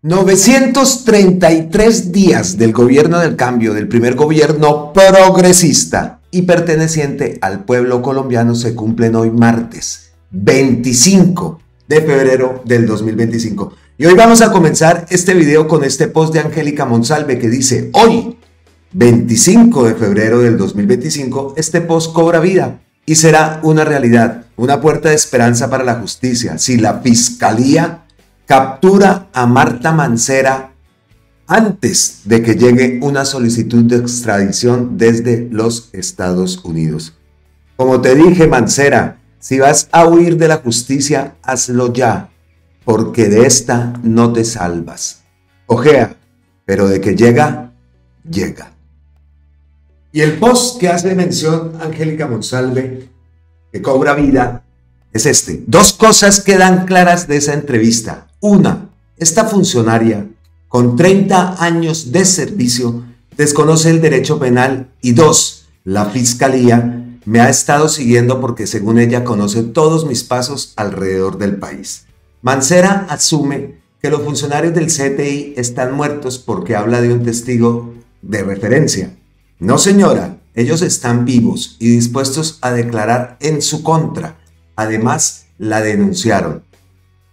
933 días del gobierno del cambio, del primer gobierno progresista y perteneciente al pueblo colombiano se cumplen hoy martes 25 de febrero del 2025. Y hoy vamos a comenzar este video con este post de Angélica Monsalve que dice: hoy, 25 de febrero del 2025, este post cobra vida y será una realidad, una puerta de esperanza para la justicia. Si la Fiscalía captura a Marta Mancera antes de que llegue una solicitud de extradición desde los Estados Unidos. Como te dije, Mancera, si vas a huir de la justicia, hazlo ya, porque de esta no te salvas. Ojea, pero de que llega, llega. Y el post que hace mención Angélica Monsalve, que cobra vida, es este. Dos cosas quedan claras de esa entrevista. Una, esta funcionaria con 30 años de servicio desconoce el derecho penal. Y dos, la Fiscalía me ha estado siguiendo porque según ella conoce todos mis pasos alrededor del país. Mancera asume que los funcionarios del CTI están muertos porque habla de un testigo de referencia. No, señora, ellos están vivos y dispuestos a declarar en su contra. Además, la denunciaron.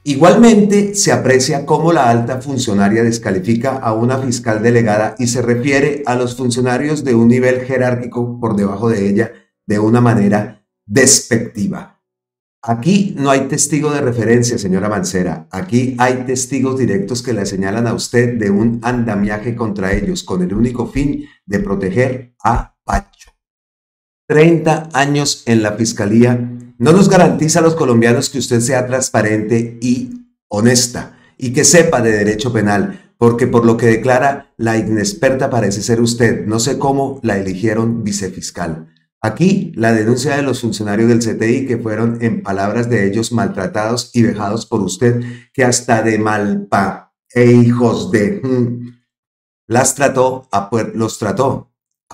Igualmente, se aprecia cómo la alta funcionaria descalifica a una fiscal delegada y se refiere a los funcionarios de un nivel jerárquico por debajo de ella de una manera despectiva. Aquí no hay testigo de referencia, señora Mancera. Aquí hay testigos directos que le señalan a usted de un andamiaje contra ellos con el único fin de proteger a Pacho. 30 años en la Fiscalía no nos garantiza a los colombianos que usted sea transparente y honesta y que sepa de derecho penal, porque por lo que declara la inexperta parece ser usted. No sé cómo la eligieron vicefiscal. Aquí la denuncia de los funcionarios del CTI que fueron, en palabras de ellos, maltratados y vejados por usted, que hasta de malpa hijos de los trató a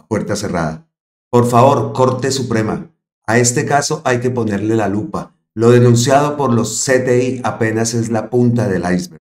puerta cerrada. Por favor, Corte Suprema, a este caso hay que ponerle la lupa. Lo denunciado por los CTI apenas es la punta del iceberg.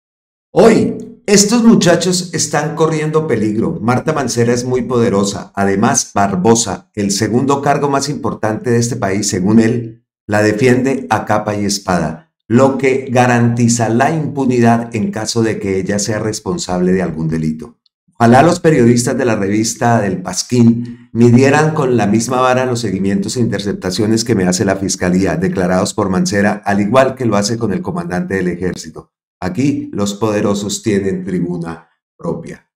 Hoy, estos muchachos están corriendo peligro. Marta Mancera es muy poderosa. Además, Barbosa, el segundo cargo más importante de este país, según él, la defiende a capa y espada, lo que garantiza la impunidad en caso de que ella sea responsable de algún delito. Ojalá los periodistas de la revista del Pasquín midieran con la misma vara los seguimientos e interceptaciones que me hace la Fiscalía, declarados por Mancera, al igual que lo hace con el comandante del Ejército. Aquí los poderosos tienen tribuna propia.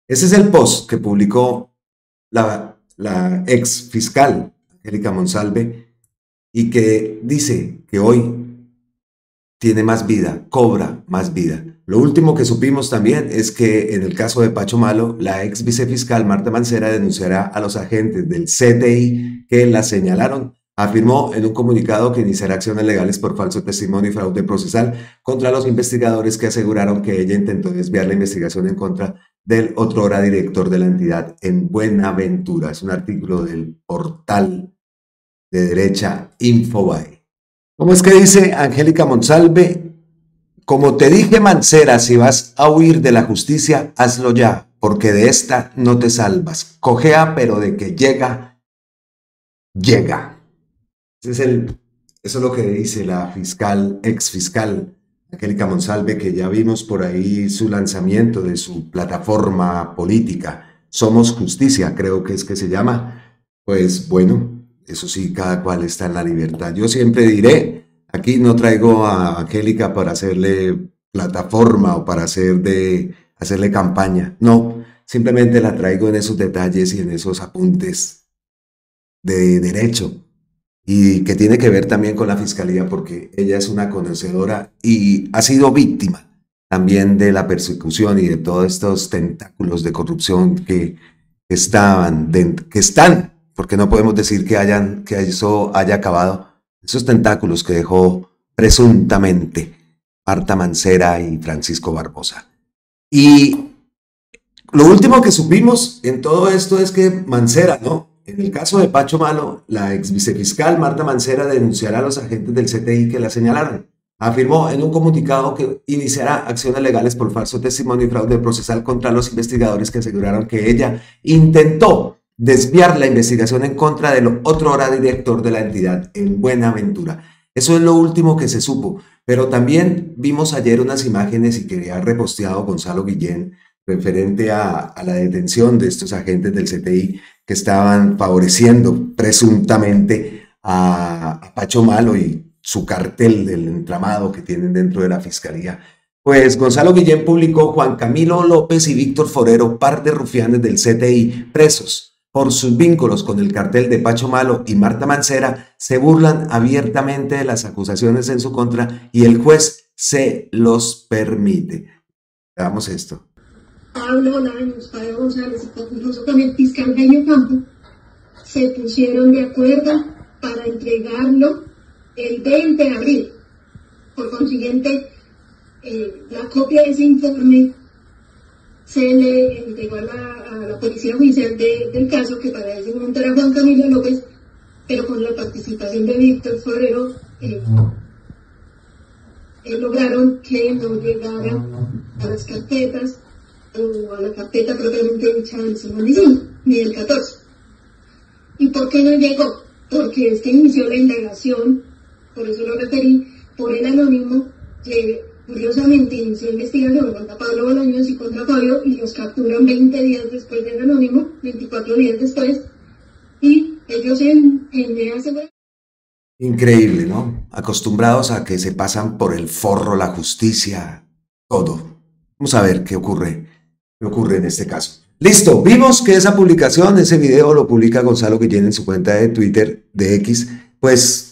Ese es el post que publicó la ex fiscal Angélica Monsalve y que dice que hoy tiene más vida, cobra más vida. Lo último que supimos también es que en el caso de Pacho Malo, la ex vicefiscal Marta Mancera denunciará a los agentes del CTI que la señalaron. Afirmó en un comunicado que iniciará acciones legales por falso testimonio y fraude procesal contra los investigadores que aseguraron que ella intentó desviar la investigación en contra del otrora director de la entidad en Buenaventura. Es un artículo del portal de derecha Infobae. ¿Cómo es que dice Angélica Monsalve? Como te dije, Mancera, si vas a huir de la justicia, hazlo ya, porque de esta no te salvas. Cojea, pero de que llega, llega. Eso es lo que dice la ex fiscal Angélica Monsalve, que ya vimos por ahí su lanzamiento de su plataforma política. Somos Justicia, creo que es que se llama. Pues bueno, eso sí, cada cual está en la libertad. Yo siempre diré, aquí no traigo a Angélica para hacerle plataforma o para hacerle campaña. No, simplemente la traigo en esos detalles y en esos apuntes de derecho. Y que tiene que ver también con la Fiscalía porque ella es una conocedora y ha sido víctima también de la persecución y de todos estos tentáculos de corrupción que están, porque no podemos decir que eso haya acabado, esos tentáculos que dejó presuntamente Marta Mancera y Francisco Barbosa. Y lo último que supimos en todo esto es que Mancera, ¿no? En el caso de Pacho Malo, la ex vicefiscal Marta Mancera denunciará a los agentes del CTI que la señalaron. afirmó en un comunicado que iniciará acciones legales por falso testimonio y fraude procesal contra los investigadores que aseguraron que ella intentó desviar la investigación en contra del otro hora director de la entidad en Buenaventura. Eso es lo último que se supo, pero también vimos ayer unas imágenes y que ha reposteado Gonzalo Guillén referente a la detención de estos agentes del CTI que estaban favoreciendo presuntamente a Pacho Malo y su cartel del entramado que tienen dentro de la fiscalía. Pues Gonzalo Guillén publicó: Juan Camilo López y Víctor Forero, par de rufianes del CTI, presos por sus vínculos con el cartel de Pacho Malo y Marta Mancera, se burlan abiertamente de las acusaciones en su contra y el juez se los permite. Veamos esto. Pablo Bolaños, Padre González y incluso con el fiscal Jaime Campo se pusieron de acuerdo para entregarlo el 20 de abril. Por consiguiente, la copia de ese informe se le entregó a la policía judicial del caso, que para ese momento era Juan Camilo López, pero con la participación de Víctor Forero, lograron que no llegara a las carpetas o a la carpeta propiamente dicha del 55, ni del 14. ¿Y por qué no llegó? Porque es que inició la indagación, por eso lo referí, por el anónimo que curiosamente inició investigación contra Pablo Bolaños y contra Fabio, y los capturan 20 días después del anónimo, 24 días después, y ellos en ese... Increíble, ¿no? Acostumbrados a que se pasan por el forro la justicia, todo. Vamos a ver qué ocurre en este caso. Listo, vimos que esa publicación, ese video lo publica Gonzalo Guillén en su cuenta de Twitter, de X, pues...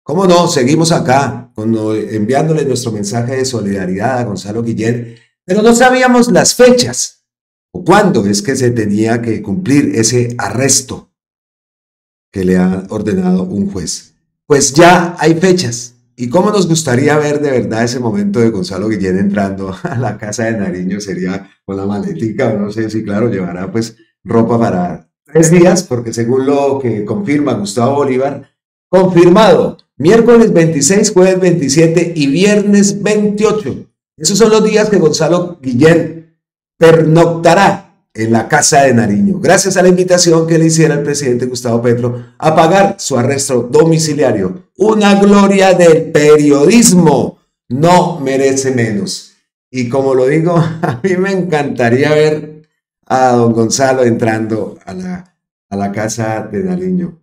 ¿Cómo no? Seguimos acá enviándole nuestro mensaje de solidaridad a Gonzalo Guillén, pero no sabíamos las fechas o cuándo es que se tenía que cumplir ese arresto que le ha ordenado un juez. Pues ya hay fechas. ¿Y cómo nos gustaría ver de verdad ese momento de Gonzalo Guillén entrando a la casa de Nariño? Sería con la maletica, o no sé si, claro, llevará pues ropa para 3 días, porque según lo que confirma Gustavo Bolívar, confirmado, miércoles 26, jueves 27 y viernes 28. Esos son los días que Gonzalo Guillén pernoctará en la casa de Nariño, gracias a la invitación que le hiciera el presidente Gustavo Petro a pagar su arresto domiciliario. Una gloria del periodismo, no merece menos. Y como lo digo, a mí me encantaría ver a don Gonzalo entrando a la casa de Nariño.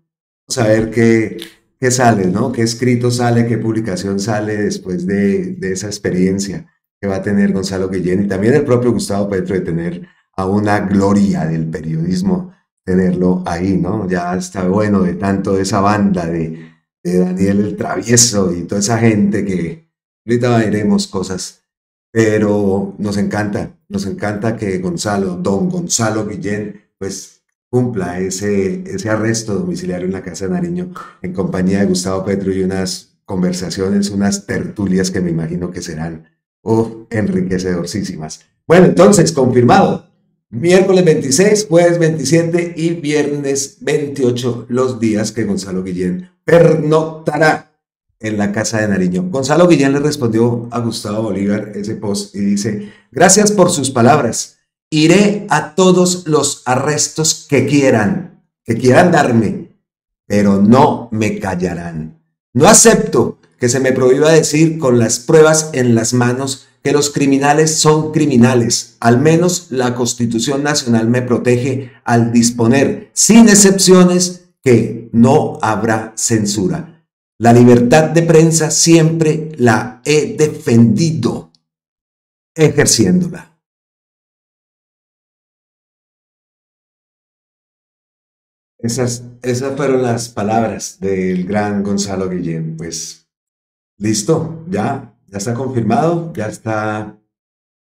Vamos a ver qué sale, ¿no? ¿Qué escrito sale, qué publicación sale después de esa experiencia que va a tener Gonzalo Guillén y también el propio Gustavo Petro de tener a una gloria del periodismo, tenerlo ahí, ¿no? Ya está bueno de tanto de esa banda de Daniel el Travieso y toda esa gente que ahorita veremos cosas, pero nos encanta que don Gonzalo Guillén, pues cumpla ese arresto domiciliario en la casa de Nariño en compañía de Gustavo Petro y unas conversaciones, unas tertulias que me imagino que serán enriquecedorcísimas. Bueno, entonces, confirmado, miércoles 26, jueves 27 y viernes 28, los días que Gonzalo Guillén pernoctará en la casa de Nariño. Gonzalo Guillén le respondió a Gustavo Bolívar ese post y dice: gracias por sus palabras. Iré a todos los arrestos que quieran darme, pero no me callarán. No acepto que se me prohíba decir con las pruebas en las manos que los criminales son criminales. Al menos la Constitución Nacional me protege al disponer, sin excepciones, que no habrá censura. La libertad de prensa siempre la he defendido, ejerciéndola. Esas fueron las palabras del gran Gonzalo Guillén. Pues listo, ya está confirmado, ya está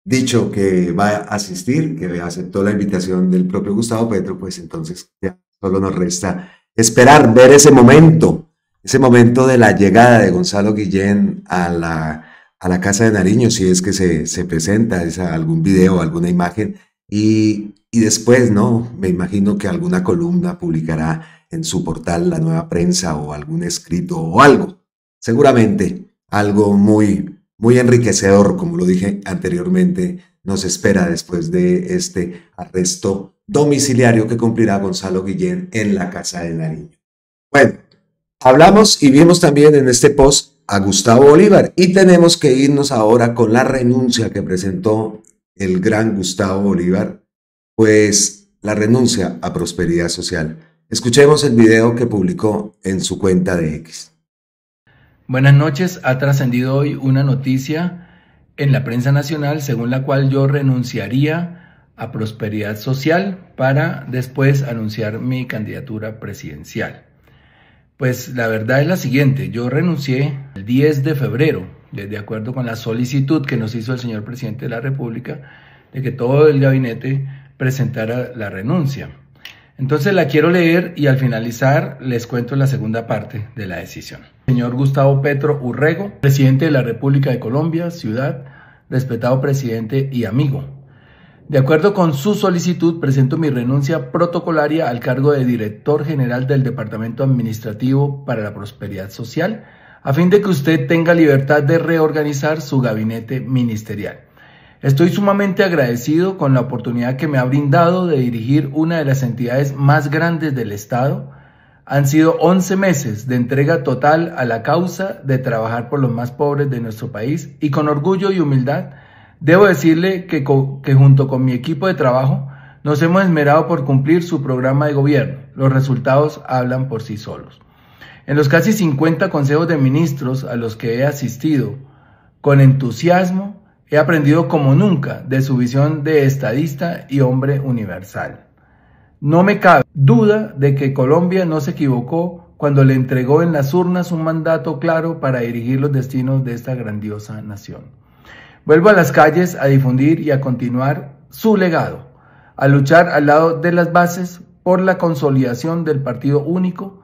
dicho que va a asistir, que aceptó la invitación del propio Gustavo Petro, pues entonces ya solo nos resta esperar, ver ese momento de la llegada de Gonzalo Guillén a la casa de Nariño, si es que se presenta algún video, alguna imagen, y después, ¿no? Me imagino que alguna columna publicará en su portal La Nueva Prensa o algún escrito o algo. Seguramente algo muy enriquecedor, como lo dije anteriormente, nos espera después de este arresto domiciliario que cumplirá Gonzalo Guillén en la Casa de Nariño. Bueno, hablamos y vimos también en este post a Gustavo Bolívar y tenemos que irnos ahora con la renuncia que presentó el gran Gustavo Bolívar, pues la renuncia a Prosperidad Social. Escuchemos el video que publicó en su cuenta de X. Buenas noches. Ha trascendido hoy una noticia en la prensa nacional según la cual yo renunciaría a Prosperidad Social para después anunciar mi candidatura presidencial. Pues la verdad es la siguiente: yo renuncié el 10 de febrero, de acuerdo con la solicitud que nos hizo el señor presidente de la República de que todo el gabinete presentara la renuncia. Entonces la quiero leer y al finalizar les cuento la segunda parte de la decisión. Señor Gustavo Petro Urrego, presidente de la República de Colombia, ciudad, respetado presidente y amigo. De acuerdo con su solicitud, presento mi renuncia protocolaria al cargo de director general del Departamento Administrativo para la Prosperidad Social, a fin de que usted tenga libertad de reorganizar su gabinete ministerial. Estoy sumamente agradecido con la oportunidad que me ha brindado de dirigir una de las entidades más grandes del Estado. Han sido 11 meses de entrega total a la causa de trabajar por los más pobres de nuestro país y con orgullo y humildad debo decirle que junto con mi equipo de trabajo nos hemos esmerado por cumplir su programa de gobierno. Los resultados hablan por sí solos. En los casi 50 consejos de ministros a los que he asistido con entusiasmo, he aprendido como nunca de su visión de estadista y hombre universal. No me cabe duda de que Colombia no se equivocó cuando le entregó en las urnas un mandato claro para dirigir los destinos de esta grandiosa nación. Vuelvo a las calles a difundir y a continuar su legado, a luchar al lado de las bases por la consolidación del partido único,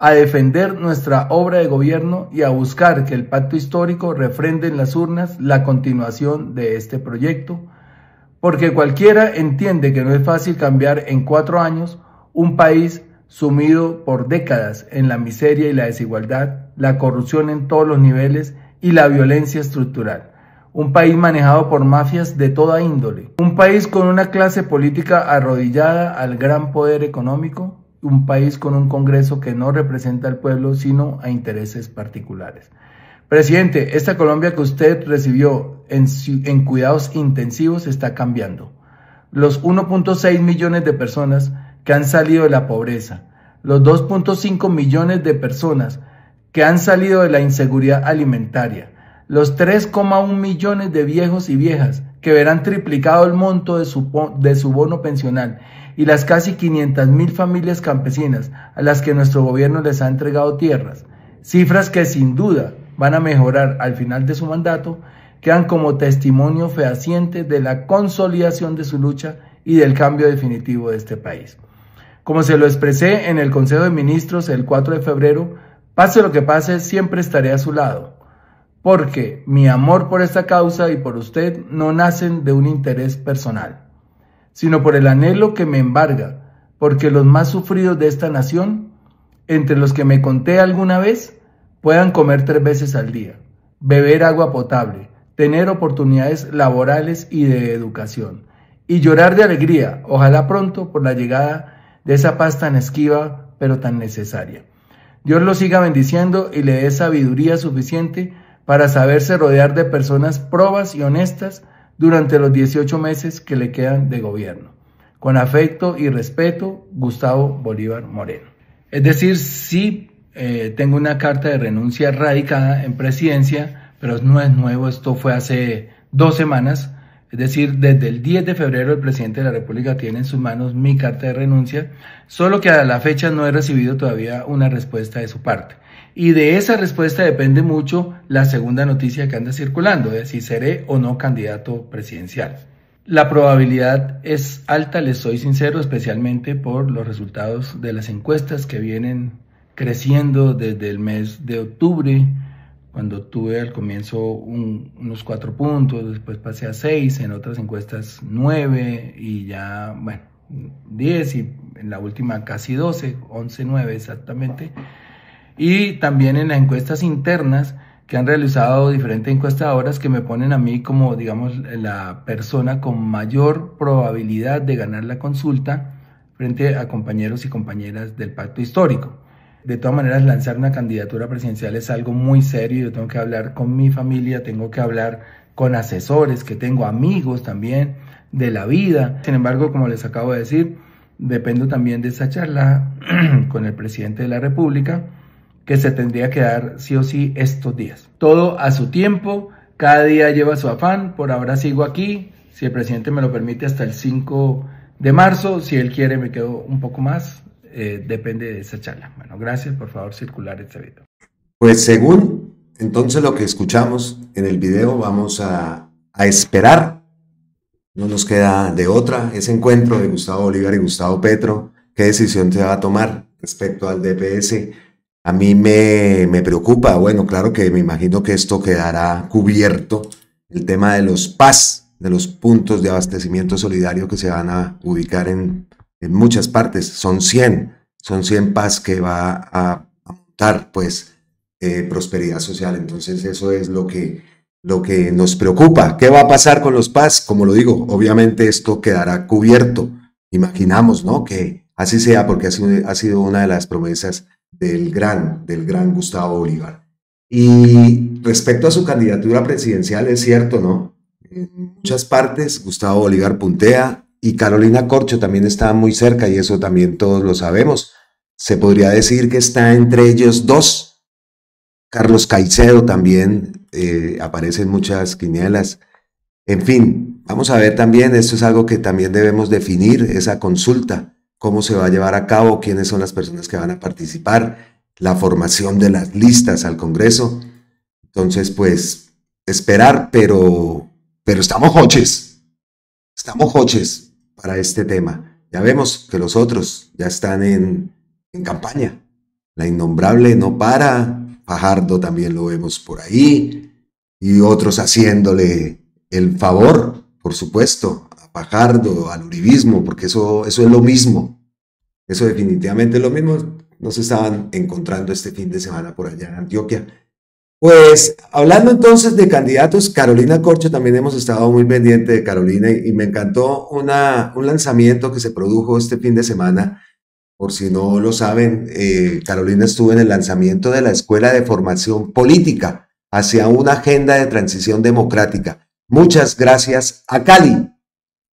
a defender nuestra obra de gobierno y a buscar que el pacto histórico refrende en las urnas la continuación de este proyecto, porque cualquiera entiende que no es fácil cambiar en 4 años un país sumido por décadas en la miseria y la desigualdad, la corrupción en todos los niveles y la violencia estructural. Un país manejado por mafias de toda índole, un país con una clase política arrodillada al gran poder económico, un país con un Congreso que no representa al pueblo sino a intereses particulares. Presidente, esta Colombia que usted recibió en cuidados intensivos está cambiando. Los 1.6 millones de personas que han salido de la pobreza, los 2.5 millones de personas que han salido de la inseguridad alimentaria, los 3,1 millones de viejos y viejas que verán triplicado el monto de su bono pensional y las casi 500.000 familias campesinas a las que nuestro gobierno les ha entregado tierras, cifras que sin duda van a mejorar al final de su mandato, quedan como testimonio fehaciente de la consolidación de su lucha y del cambio definitivo de este país. Como se lo expresé en el Consejo de Ministros el 4 de febrero, pase lo que pase, siempre estaré a su lado, porque mi amor por esta causa y por usted no nacen de un interés personal, sino por el anhelo que me embarga, porque los más sufridos de esta nación, entre los que me conté alguna vez, puedan comer 3 veces al día, beber agua potable, tener oportunidades laborales y de educación, y llorar de alegría, ojalá pronto, por la llegada de esa paz tan esquiva, pero tan necesaria. Dios lo siga bendiciendo y le dé sabiduría suficiente para saberse rodear de personas probas y honestas durante los 18 meses que le quedan de gobierno. Con afecto y respeto, Gustavo Bolívar Moreno. Es decir, sí, tengo una carta de renuncia radicada en presidencia, pero no es nuevo, esto fue hace 2 semanas, es decir, desde el 10 de febrero el presidente de la República tiene en sus manos mi carta de renuncia, solo que a la fecha no he recibido todavía una respuesta de su parte. Y de esa respuesta depende mucho la segunda noticia que anda circulando, de si seré o no candidato presidencial. La probabilidad es alta, les soy sincero, especialmente por los resultados de las encuestas que vienen creciendo desde el mes de octubre, cuando tuve al comienzo unos 4 puntos, después pasé a 6, en otras encuestas 9 y ya, bueno, 10 y en la última casi 12, 11, 9 exactamente. Y también en las encuestas internas que han realizado diferentes encuestadoras que me ponen a mí como, digamos, la persona con mayor probabilidad de ganar la consulta frente a compañeros y compañeras del pacto histórico. De todas maneras, lanzar una candidatura presidencial es algo muy serio. Yo tengo que hablar con mi familia, tengo que hablar con asesores, que tengo amigos también de la vida. Sin embargo, como les acabo de decir, dependo también de esa charla con el presidente de la República, que se tendría que dar sí o sí estos días. Todo a su tiempo, cada día lleva su afán. Por ahora sigo aquí, si el presidente me lo permite, hasta el 5 de marzo. Si él quiere, me quedo un poco más. Depende de esa charla. Bueno, gracias, por favor, circular este video. Pues según entonces lo que escuchamos en el video, vamos a esperar. No nos queda de otra ese encuentro de Gustavo Bolívar y Gustavo Petro. ¿Qué decisión se va a tomar respecto al DPS? A mí me preocupa. Bueno, claro que me imagino que esto quedará cubierto. El tema de los PAS, de los puntos de abastecimiento solidario que se van a ubicar en muchas partes. Son 100 PAS que va a montar, pues, prosperidad social. Entonces eso es lo que nos preocupa. ¿Qué va a pasar con los PAS? Como lo digo, obviamente esto quedará cubierto. Imaginamos, ¿no?, que así sea, porque ha sido una de las promesas del gran Gustavo Bolívar. Y respecto a su candidatura presidencial, es cierto, ¿no? En muchas partes Gustavo Bolívar puntea y Carolina Corcho también está muy cerca, y eso también todos lo sabemos. Se podría decir que está entre ellos dos. Carlos Caicedo también aparece en muchas quinielas. En fin, vamos a ver también, esto es algo que también debemos definir, esa consulta, cómo se va a llevar a cabo, quiénes son las personas que van a participar, la formación de las listas al Congreso. Entonces, pues, esperar, pero estamos hoches para este tema. Ya vemos que los otros ya están en campaña. La Innombrable no para, Fajardo también lo vemos por ahí, y otros haciéndole el favor, por supuesto, a Fajardo, al uribismo, porque eso es lo mismo. Eso definitivamente es lo mismo. Nos estaban encontrando este fin de semana por allá en Antioquia. Pues hablando entonces de candidatos, Carolina Corcho, también hemos estado muy pendiente de Carolina, y me encantó un lanzamiento que se produjo este fin de semana. Por si no lo saben, Carolina estuvo en el lanzamiento de la Escuela de Formación Política hacia una agenda de transición democrática. Muchas gracias a Cali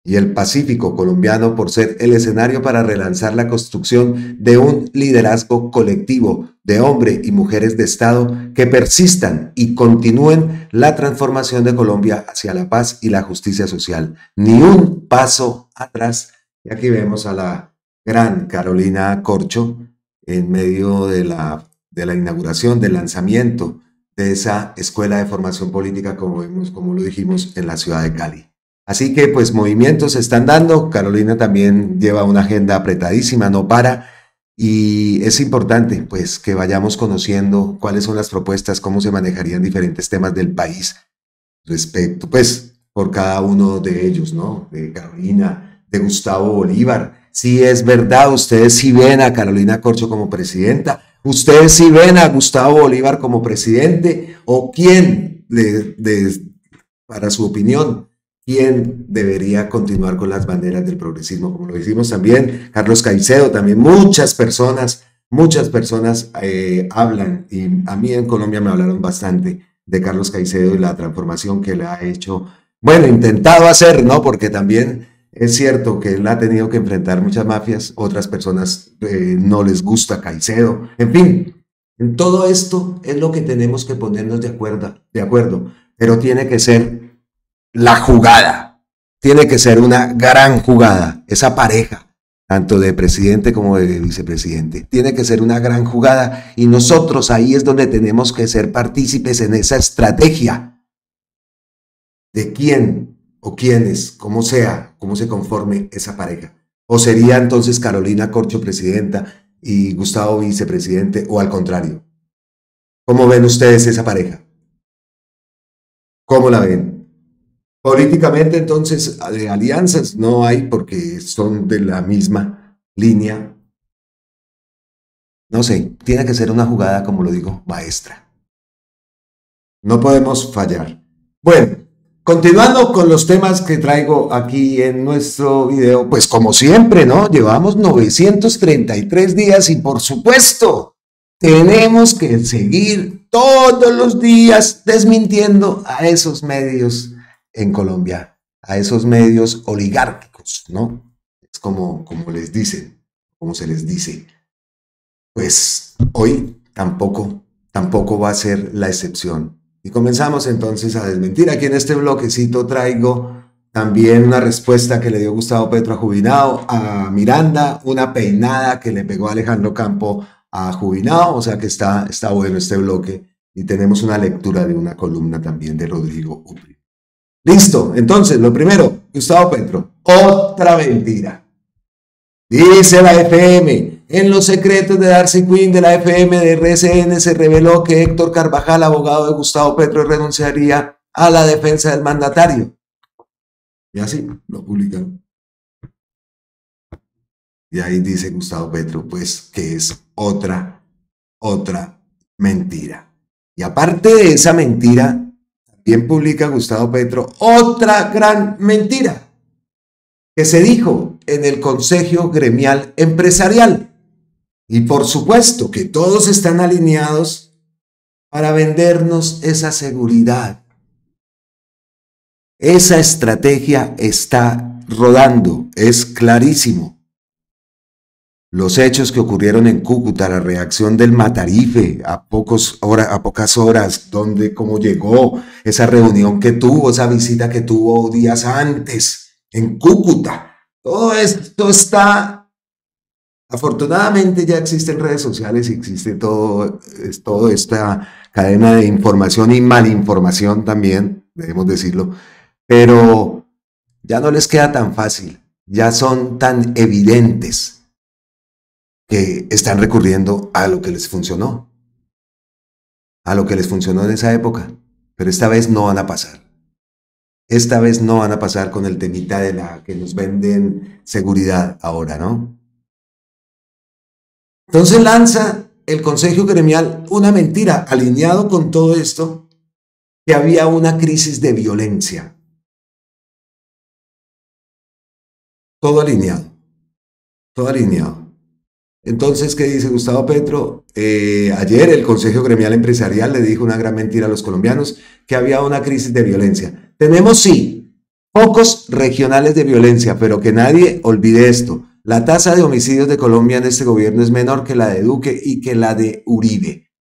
y el Pacífico colombiano por ser el escenario para relanzar la construcción de un liderazgo colectivo de hombres y mujeres de Estado que persistan y continúen la transformación de Colombia hacia la paz y la justicia social. Ni un paso atrás. Y aquí vemos a la gran Carolina Corcho en medio de la inauguración, del lanzamiento de esa Escuela de Formación Política, como lo dijimos, en la ciudad de Cali. Así que pues movimientos se están dando. Carolina también lleva una agenda apretadísima, no para, y es importante pues que vayamos conociendo cuáles son las propuestas, cómo se manejarían diferentes temas del país respecto, pues, por cada uno de ellos, ¿no? De Carolina, de Gustavo Bolívar. Si es verdad, ustedes sí ven a Carolina Corcho como presidenta, ustedes sí ven a Gustavo Bolívar como presidente, o quién, para su opinión, quién debería continuar con las banderas del progresismo, como lo decimos también, Carlos Caicedo, también muchas personas hablan, y a mí en Colombia me hablaron bastante de Carlos Caicedo y la transformación que le ha hecho, bueno, intentado hacer, ¿no? Porque también es cierto que él ha tenido que enfrentar muchas mafias, otras personas no les gusta Caicedo, en fin, en todo esto es lo que tenemos que ponernos de acuerdo, pero tiene que ser la jugada, tiene que ser una gran jugada, esa pareja, tanto de presidente como de vicepresidente, tiene que ser una gran jugada, y nosotros ahí es donde tenemos que ser partícipes en esa estrategia de quién o quiénes, cómo sea, cómo se conforme esa pareja. O sería entonces Carolina Corcho presidenta y Gustavo vicepresidente, o al contrario. ¿Cómo ven ustedes esa pareja? ¿Cómo la ven? Políticamente, entonces, de alianzas no hay, porque son de la misma línea. No sé, tiene que ser una jugada, como lo digo, maestra. No podemos fallar. Bueno, continuando con los temas que traigo aquí en nuestro video, pues como siempre, ¿no? Llevamos 933 días y por supuesto, tenemos que seguir todos los días desmintiendo a esos medios en Colombia, a esos medios oligárquicos, ¿no? Es como les dicen, como se les dice. Pues hoy tampoco va a ser la excepción. Y comenzamos entonces a desmentir. Aquí en este bloquecito traigo también una respuesta que le dio Gustavo Petro a Jubinao, a Miranda, una peinada que le pegó Alejandro Campo a Jubinao, o sea que está bueno este bloque. Y tenemos una lectura de una columna también de Rodrigo Upri. Listo, entonces lo primero, Gustavo Petro, otra mentira. Dice la FM, en los secretos de Darcy Quinn de la FM de RCN se reveló que Héctor Carvajal, abogado de Gustavo Petro, renunciaría a la defensa del mandatario. Y así lo publican. Y ahí dice Gustavo Petro, pues, que es otra mentira. Y aparte de esa mentira, también publica Gustavo Petro otra gran mentira que se dijo en el Consejo Gremial Empresarial. Y por supuesto que todos están alineados para vendernos esa seguridad. Esa estrategia está rodando, es clarísimo. Los hechos que ocurrieron en Cúcuta, la reacción del Matarife a pocas horas, cómo llegó, esa reunión que tuvo, esa visita que tuvo días antes en Cúcuta. Todo esto está, afortunadamente ya existen redes sociales y existe toda esta cadena de información y malinformación también, debemos decirlo, pero ya no les queda tan fácil, ya son tan evidentes que están recurriendo a lo que les funcionó, en esa época, pero esta vez no van a pasar. Esta vez no van a pasar con el temita de la que nos venden seguridad ahora, ¿no? Entonces lanza el Consejo Gremial una mentira, alineado con todo esto, que había una crisis de violencia. Todo alineado. Entonces, ¿qué dice Gustavo Petro? Ayer el Consejo Gremial Empresarial le dijo una gran mentira a los colombianos, que había una crisis de violencia. Tenemos, sí, focos regionales de violencia, pero que nadie olvide esto. La tasa de homicidios de Colombia en este gobierno es menor que la de Duque y que la de Uribe.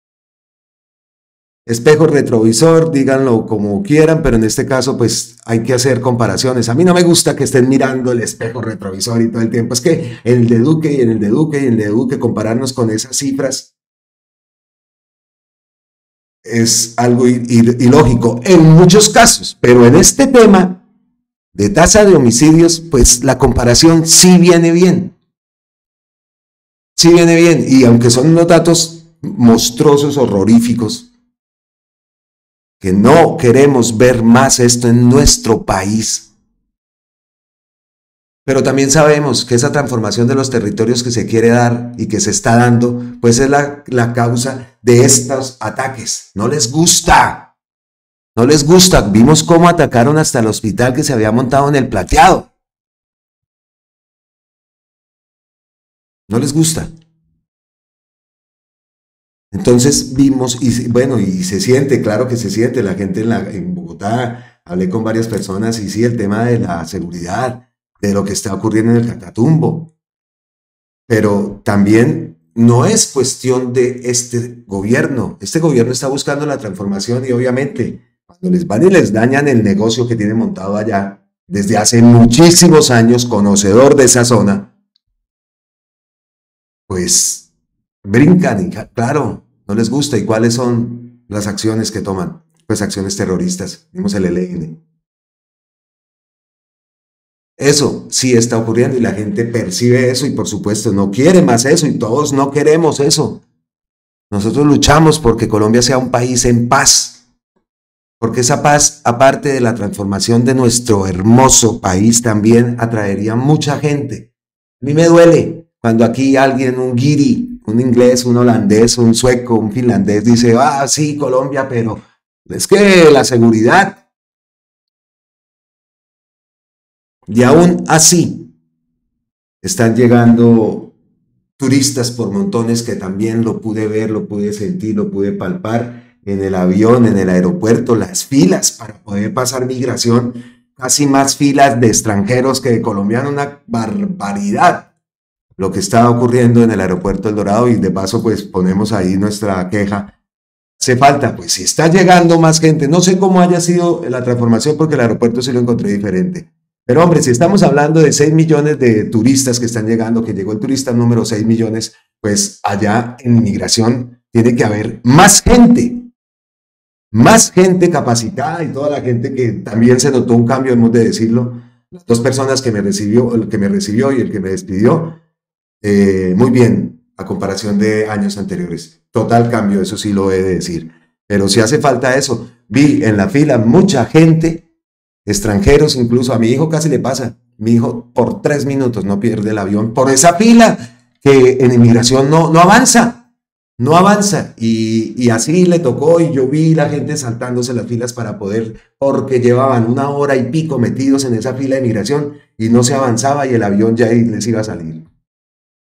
Espejo retrovisor, díganlo como quieran, pero en este caso pues hay que hacer comparaciones. A mí no me gusta que estén mirando el espejo retrovisor y todo el tiempo. Es que en el de Duque y en el de Duque y en el de Duque, compararnos con esas cifras es algo ilógico en muchos casos, pero en este tema de tasa de homicidios, pues la comparación sí viene bien. Sí viene bien, y aunque son unos datos monstruosos, horroríficos, que no queremos ver más esto en nuestro país. Pero también sabemos que esa transformación de los territorios que se quiere dar y que se está dando, pues es la causa de estos ataques. No les gusta. No les gusta. Vimos cómo atacaron hasta el hospital que se había montado en el Plateado. No les gusta. Entonces vimos, y bueno, y se siente, claro que se siente, la gente en Bogotá, hablé con varias personas, y sí, el tema de la seguridad, de lo que está ocurriendo en el Catatumbo. Pero también no es cuestión de este gobierno está buscando la transformación, y obviamente, cuando les van y les dañan el negocio que tienen montado allá, desde hace muchísimos años, conocedor de esa zona, pues brincan y claro, no les gusta. ¿Y cuáles son las acciones que toman? Pues acciones terroristas, vimos el ELN. Eso sí está ocurriendo y la gente percibe eso y por supuesto no quiere más eso y todos no queremos eso. Nosotros luchamos porque Colombia sea un país en paz, porque esa paz, aparte de la transformación de nuestro hermoso país, también atraería mucha gente. A mí me duele cuando aquí alguien, un guiri, un inglés, un holandés, un sueco, un finlandés dice, sí, Colombia, pero Es que la seguridad, y aún así, están llegando turistas por montones que también lo pude ver, lo pude sentir, lo pude palpar en el avión, en el aeropuerto, las filas para poder pasar migración, casi más filas de extranjeros que de colombianos, una barbaridad lo que estaba ocurriendo en el aeropuerto El Dorado, y de paso pues ponemos ahí nuestra queja. Hace falta, pues si está llegando más gente, no sé cómo haya sido la transformación porque el aeropuerto sí lo encontré diferente. Pero hombre, si estamos hablando de 6 millones de turistas que están llegando, que llegó el turista número 6 millones, pues allá en migración tiene que haber más gente capacitada, y toda la gente que también se notó un cambio, hemos de decirlo. Las dos personas que me recibió, el que me recibió y el que me despidió, muy bien a comparación de años anteriores. Total cambio, eso sí lo he de decir. Pero si hace falta eso, vi en la fila mucha gente, extranjeros incluso. A mi hijo casi le pasa. Mi hijo por 3 minutos no pierde el avión por esa fila que en inmigración no avanza. No avanza. Y así le tocó, y yo vi la gente saltándose las filas para poder, porque llevaban 1 hora y pico metidos en esa fila de migración y no se avanzaba, y el avión ya les iba a salir.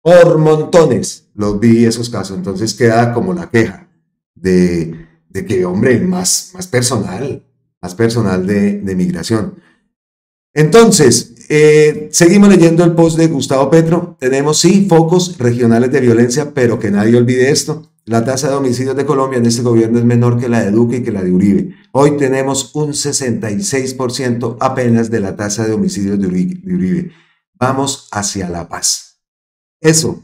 Por montones los vi esos casos. Entonces queda como la queja de que, hombre, más personal de migración. Entonces, seguimos leyendo el post de Gustavo Petro. Tenemos, sí, focos regionales de violencia, pero que nadie olvide esto. La tasa de homicidios de Colombia en este gobierno es menor que la de Duque y que la de Uribe. Hoy tenemos un 66% apenas de la tasa de homicidios de Uribe. Vamos hacia la paz. Eso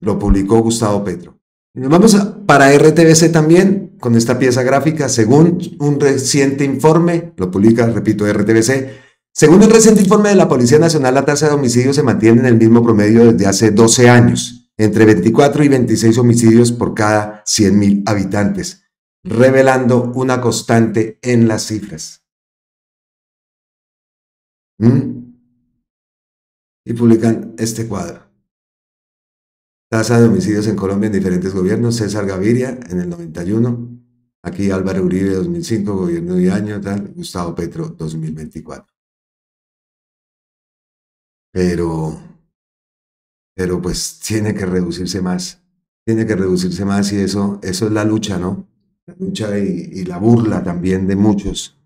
lo publicó Gustavo Petro. Y nos vamos para RTBC también con esta pieza gráfica. Según un reciente informe, lo publica, repito, RTBC. Según el reciente informe de la Policía Nacional, la tasa de homicidios se mantiene en el mismo promedio desde hace 12 años, entre 24 y 26 homicidios por cada 100.000 habitantes, revelando una constante en las cifras. Y publican este cuadro. Tasa de homicidios en Colombia en diferentes gobiernos. César Gaviria en el 91. Aquí Álvaro Uribe 2005, gobierno de año, tal. Gustavo Petro 2024. Pero pues tiene que reducirse más. Tiene que reducirse más, y eso es la lucha, ¿no? La lucha y la burla también de muchos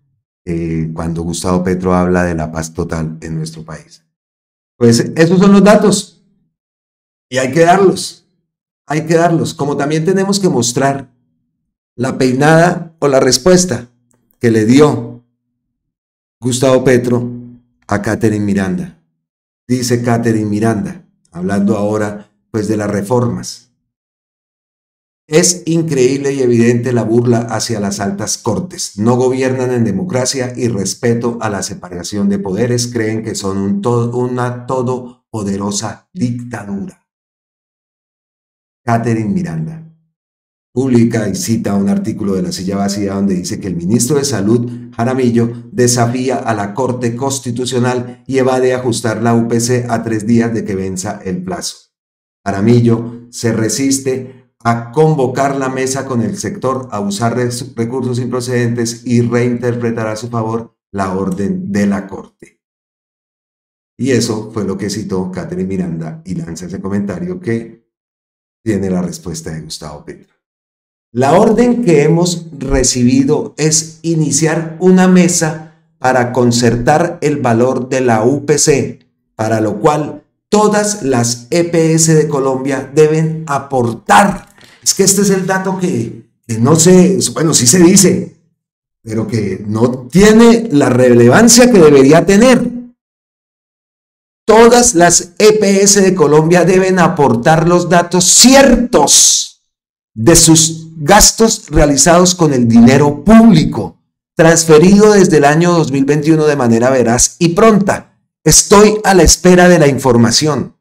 cuando Gustavo Petro habla de la paz total en nuestro país. Pues esos son los datos. Y hay que darlos, como también tenemos que mostrar la peinada o la respuesta que le dio Gustavo Petro a Catherine Miranda. Dice Catherine Miranda, hablando ahora pues de las reformas: es increíble y evidente la burla hacia las altas cortes. No gobiernan en democracia y respeto a la separación de poderes. Creen que son una todopoderosa dictadura. Catherine Miranda publica y cita un artículo de La Silla Vacía donde dice que el ministro de Salud, Jaramillo, desafía a la Corte Constitucional y evade ajustar la UPC a 3 días de que venza el plazo. Jaramillo se resiste a convocar la mesa con el sector, a usar recursos improcedentes y reinterpretar a su favor la orden de la Corte. Y eso fue lo que citó Catherine Miranda, y lanza ese comentario que tiene la respuesta de Gustavo Petro. La orden que hemos recibido es iniciar una mesa para concertar el valor de la UPC, para lo cual todas las EPS de Colombia deben aportar. Es que este es el dato que no sé, bueno, sí se dice, pero que no tiene la relevancia que debería tener. Todas las EPS de Colombia deben aportar los datos ciertos de sus gastos realizados con el dinero público, transferido desde el año 2021 de manera veraz y pronta. Estoy a la espera de la información.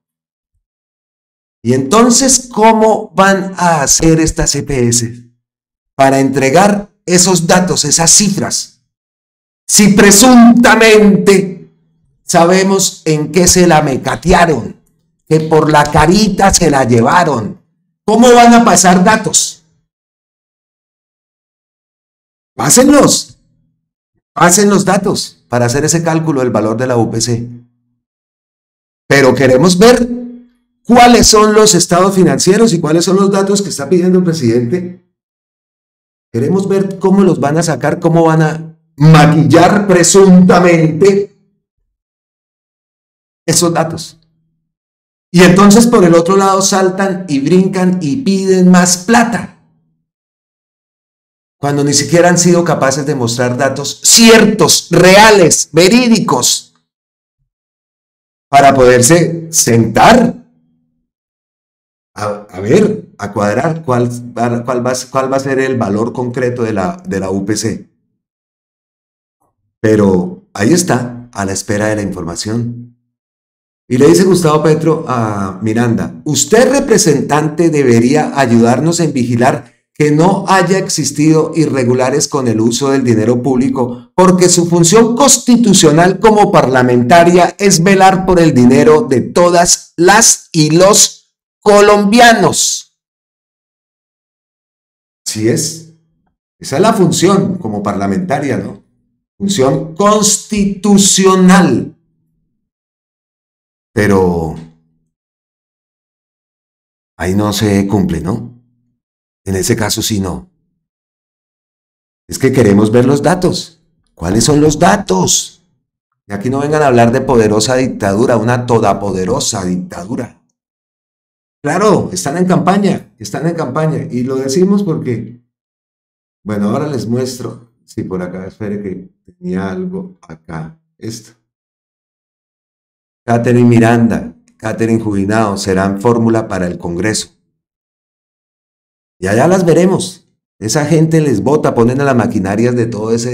Y entonces, ¿cómo van a hacer estas EPS para entregar esos datos, esas cifras, si presuntamente sabemos en qué se la mecatearon, que por la carita se la llevaron? ¿Cómo van a pasar datos? Pásenlos, pasen los datos para hacer ese cálculo del valor de la UPC. Pero queremos ver cuáles son los estados financieros y cuáles son los datos que está pidiendo el presidente. Queremos ver cómo los van a sacar, cómo van a maquillar presuntamente esos datos. Y entonces por el otro lado saltan y brincan y piden más plata, cuando ni siquiera han sido capaces de mostrar datos ciertos, reales, verídicos, para poderse sentar a ver, a cuadrar cuál va a ser el valor concreto de la UPC. Pero ahí está, a la espera de la información. Y le dice Gustavo Petro a Miranda: usted, representante, debería ayudarnos en vigilar que no haya existido irregulares con el uso del dinero público, porque su función constitucional como parlamentaria es velar por el dinero de todas las y los colombianos. Así es. Esa es la función como parlamentaria, ¿no? Función constitucional. Pero ahí no se cumple, ¿no? En ese caso sí no. Es que queremos ver los datos. ¿Cuáles son los datos? Y aquí no vengan a hablar de poderosa dictadura, una todopoderosa dictadura. Claro, están en campaña. Y lo decimos porque, bueno, ahora les muestro. Sí, por acá, espere que tenía algo acá. Esto. Catherine Miranda, Catherine Jubinao serán fórmula para el Congreso. Y allá las veremos. Esa gente les vota, ponen a las maquinarias de de todos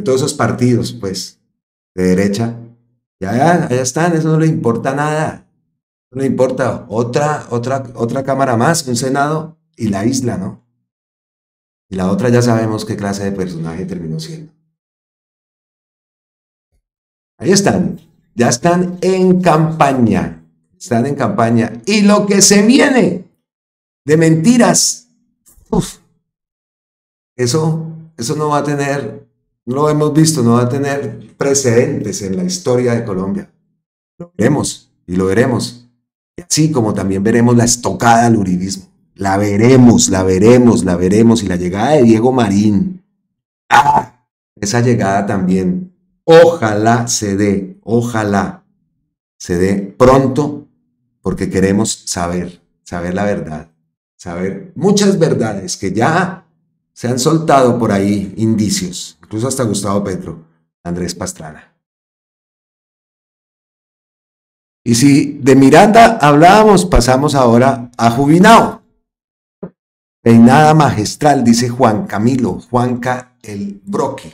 esos partidos, pues, de derecha. Y allá están, eso no le importa nada. No le importa otra cámara más, un Senado y la isla, ¿no? Y la otra ya sabemos qué clase de personaje terminó siendo. Ahí están, ya están en campaña. Están en campaña. Y lo que se viene de mentiras, eso no va a tener, no lo hemos visto, no va a tener precedentes en la historia de Colombia. Lo veremos y lo veremos. Así como también veremos la estocada al uribismo. La veremos. Y la llegada de Diego Marín. Esa llegada también. Ojalá se dé pronto, porque queremos saber la verdad, saber muchas verdades que ya se han soltado por ahí, indicios, incluso hasta Gustavo Petro, Andrés Pastrana. Y si de Miranda hablábamos, pasamos ahora a Jubinao. Peinada magistral, dice Juan Camilo, Juanca el Broqui.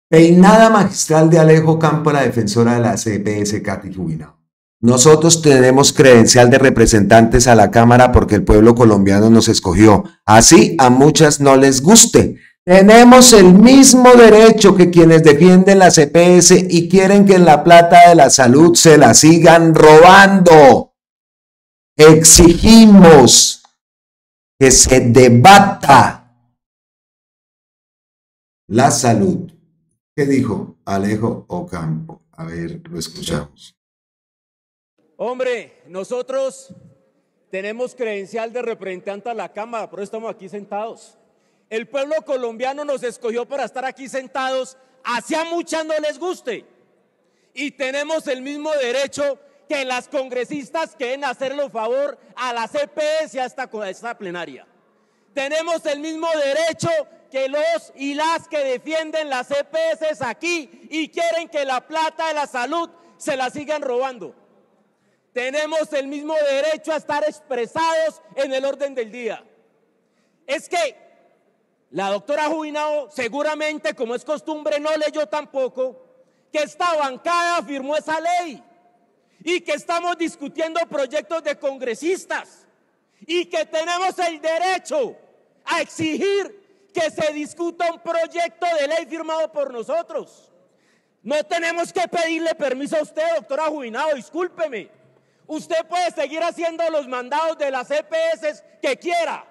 Peinada magistral de Alejo Campo, la defensora de la CPS, Katy Jubinao. Nosotros tenemos credencial de representantes a la Cámara porque el pueblo colombiano nos escogió. Así a muchas no les guste. Tenemos el mismo derecho que quienes defienden la CPS y quieren que la plata de la salud se la sigan robando. Exigimos que se debata la salud. ¿Qué dijo Alejo Ocampo? A ver, lo escuchamos. Hombre, nosotros tenemos credencial de representante a la Cámara, por eso estamos aquí sentados. El pueblo colombiano nos escogió para estar aquí sentados, así a muchas no les guste. Y tenemos el mismo derecho que las congresistas que quieren hacerle favor a la CPS y a esta plenaria. Tenemos el mismo derecho que los y las que defienden las CPS aquí y quieren que la plata de la salud se la sigan robando. Tenemos el mismo derecho a estar expresados en el orden del día. Es que la doctora Jubinao seguramente, como es costumbre, no leyó tampoco que esta bancada firmó esa ley y que estamos discutiendo proyectos de congresistas y que tenemos el derecho a exigir que se discuta un proyecto de ley firmado por nosotros. No tenemos que pedirle permiso a usted, doctora Jubinao, discúlpeme. Usted puede seguir haciendo los mandados de las EPS que quiera,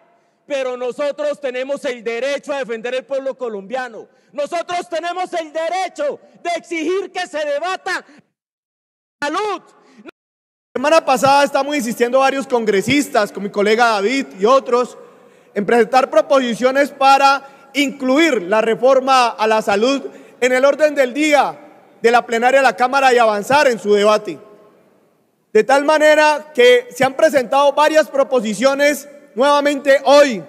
pero nosotros tenemos el derecho a defender el pueblo colombiano. Nosotros tenemos el derecho de exigir que se debata salud. La semana pasada estamos insistiendo varios congresistas, con mi colega David y otros, en presentar proposiciones para incluir la reforma a la salud en el orden del día de la plenaria de la Cámara y avanzar en su debate. De tal manera que se han presentado varias proposiciones nuevamente hoy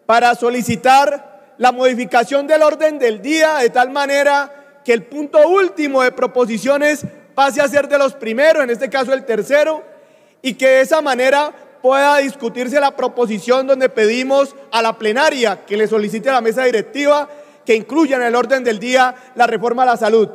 para solicitar la modificación del orden del día, de tal manera que el punto último de proposiciones pase a ser de los primeros, en este caso el tercero, y que de esa manera pueda discutirse la proposición donde pedimos a la plenaria que le solicite a la mesa directiva que incluya en el orden del día la reforma a la salud.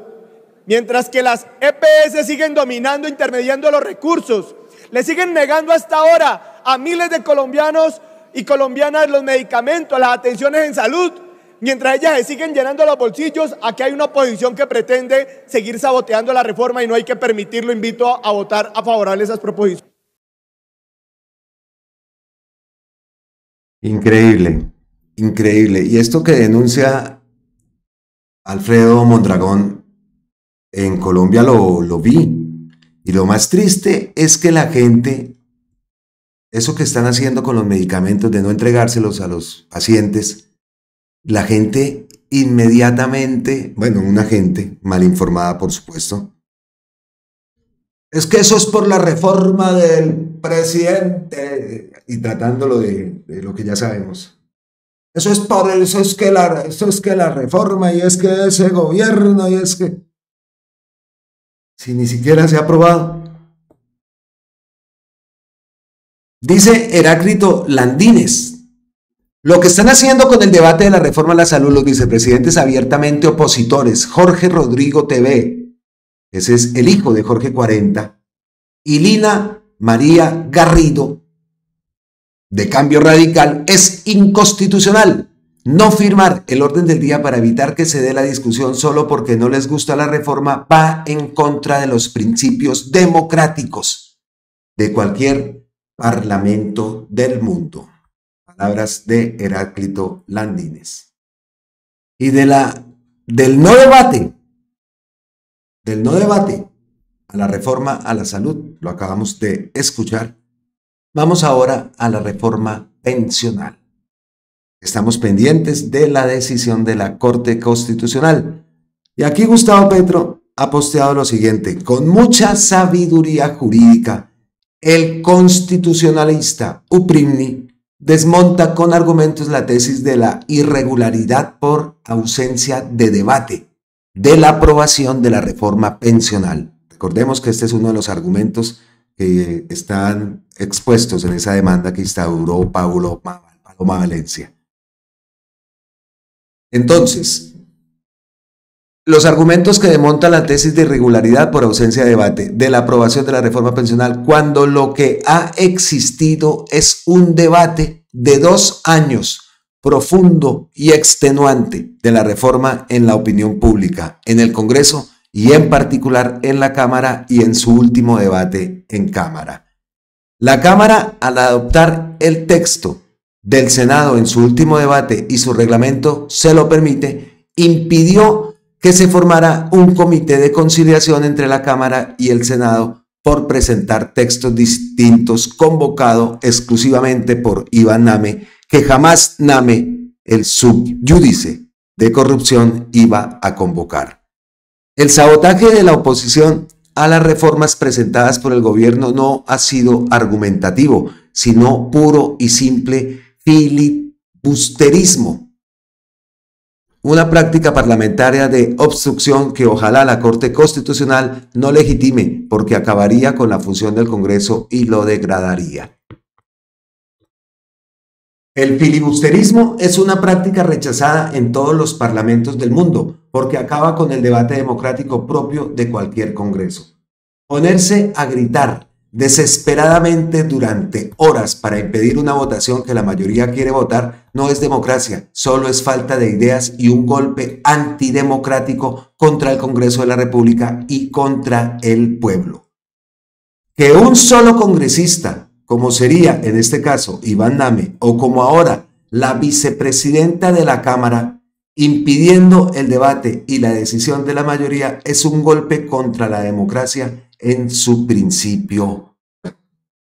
Mientras que las EPS siguen dominando, intermediando los recursos, le siguen negando hasta ahora a miles de colombianos y colombianas los medicamentos, las atenciones en salud, mientras ellas se siguen llenando los bolsillos. Aquí hay una oposición que pretende seguir saboteando la reforma y no hay que permitirlo. Invito a votar a favor de esas proposiciones. Increíble, increíble. Y esto que denuncia Alfredo Mondragón, en Colombia lo vi. Y lo más triste es que la gente, eso que están haciendo con los medicamentos de no entregárselos a los pacientes, la gente inmediatamente, bueno, una gente mal informada, por supuesto, es que eso es por la reforma del presidente, y tratándolo de lo que ya sabemos. Eso es por eso es que la reforma, y es que ese gobierno, y es que si ni siquiera se ha aprobado. Dice Heráclito Landines: lo que están haciendo con el debate de la reforma a la salud los vicepresidentes abiertamente opositores, Jorge Rodrigo TV, ese es el hijo de Jorge 40, y Lina María Garrido, de Cambio Radical, es inconstitucional. No firmar el orden del día para evitar que se dé la discusión solo porque no les gusta la reforma va en contra de los principios democráticos de cualquier parlamento del mundo. Palabras de Heráclito Landines. Y del no debate a la reforma a la salud, lo acabamos de escuchar. Vamos ahora a la reforma pensional. Estamos pendientes de la decisión de la Corte Constitucional. Y aquí Gustavo Petro ha posteado lo siguiente: con mucha sabiduría jurídica, el constitucionalista Uprimni desmonta con argumentos la tesis de la irregularidad por ausencia de debate de la aprobación de la reforma pensional. Recordemos que este es uno de los argumentos que están expuestos en esa demanda que instauró Paloma Valencia. Entonces, los argumentos que desmontan la tesis de irregularidad por ausencia de debate de la aprobación de la reforma pensional, cuando lo que ha existido es un debate de 2 años profundo y extenuante de la reforma en la opinión pública, en el Congreso y en particular en la Cámara y en su último debate en Cámara. La Cámara, al adoptar el texto del Senado en su último debate y su reglamento se lo permite, impidió que se formara un comité de conciliación entre la Cámara y el Senado por presentar textos distintos, convocado exclusivamente por Iván Name, que jamás Name, el subyúdice de corrupción, iba a convocar. El sabotaje de la oposición a las reformas presentadas por el gobierno no ha sido argumentativo, sino puro y simple filibusterismo, una práctica parlamentaria de obstrucción que ojalá la Corte Constitucional no legitime, porque acabaría con la función del Congreso y lo degradaría. El filibusterismo es una práctica rechazada en todos los parlamentos del mundo, porque acaba con el debate democrático propio de cualquier Congreso. Ponerse a gritar desesperadamente durante horas para impedir una votación que la mayoría quiere votar no es democracia, solo es falta de ideas y un golpe antidemocrático contra el Congreso de la República y contra el pueblo. Que un solo congresista como sería en este caso Iván Name, o como ahora la vicepresidenta de la Cámara, impidiendo el debate y la decisión de la mayoría, es un golpe contra la democracia en su principio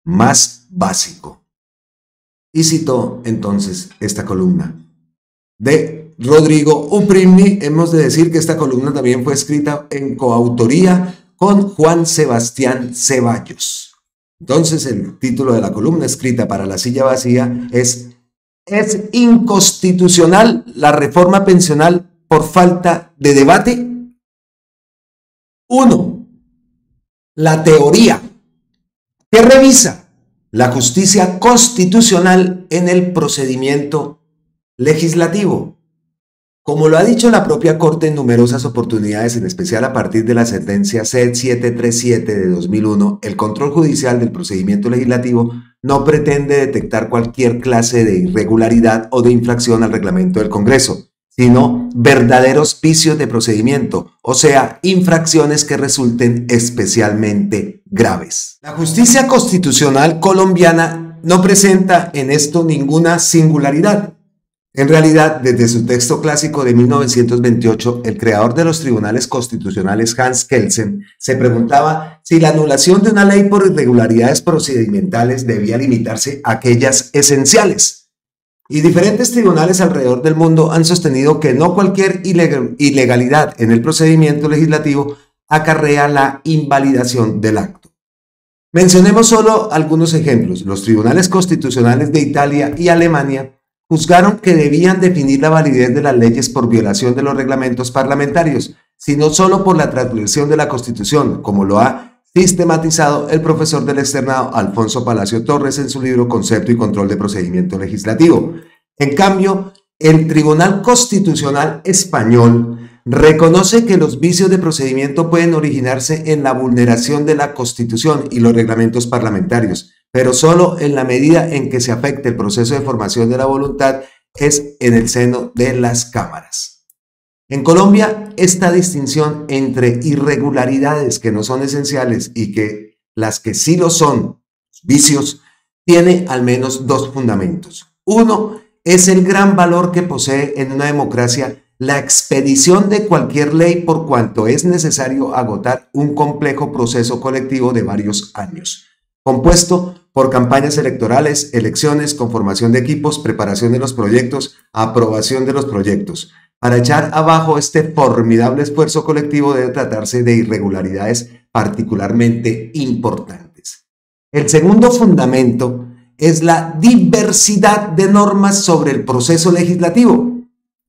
más básico. Y citó entonces esta columna de Rodrigo Uprigni. Hemos de decir que esta columna también fue escrita en coautoría con Juan Sebastián Ceballos. Entonces el título de la columna escrita para La Silla Vacía ¿Es inconstitucional la reforma pensional por falta de debate? 1. La teoría, que revisa la justicia constitucional en el procedimiento legislativo. Como lo ha dicho la propia Corte en numerosas oportunidades, en especial a partir de la sentencia C737 de 2001, el control judicial del procedimiento legislativo no pretende detectar cualquier clase de irregularidad o de infracción al reglamento del Congreso, sino verdaderos vicios de procedimiento, o sea, infracciones que resulten especialmente graves. La justicia constitucional colombiana no presenta en esto ninguna singularidad. En realidad, desde su texto clásico de 1928, el creador de los tribunales constitucionales, Hans Kelsen, se preguntaba si la anulación de una ley por irregularidades procedimentales debía limitarse a aquellas esenciales. Y diferentes tribunales alrededor del mundo han sostenido que no cualquier ilegalidad en el procedimiento legislativo acarrea la invalidación del acto. Mencionemos solo algunos ejemplos. Los tribunales constitucionales de Italia y Alemania juzgaron que debían definir la validez de las leyes por violación de los reglamentos parlamentarios, sino solo por la transgresión de la Constitución, como lo ha sistematizado el profesor del externado Alfonso Palacio Torres en su libro Concepto y Control de Procedimiento Legislativo. En cambio, el Tribunal Constitucional Español reconoce que los vicios de procedimiento pueden originarse en la vulneración de la Constitución y los reglamentos parlamentarios, pero solo en la medida en que se afecte el proceso de formación de la voluntad es en el seno de las cámaras. En Colombia, esta distinción entre irregularidades que no son esenciales y que las que sí lo son, vicios, tiene al menos dos fundamentos. Uno, es el gran valor que posee en una democracia la expedición de cualquier ley por cuanto es necesario agotar un complejo proceso colectivo de varios años, compuesto por campañas electorales, elecciones, conformación de equipos, preparación de los proyectos, aprobación de los proyectos. Para echar abajo este formidable esfuerzo colectivo debe tratarse de irregularidades particularmente importantes. El segundo fundamento es la diversidad de normas sobre el proceso legislativo,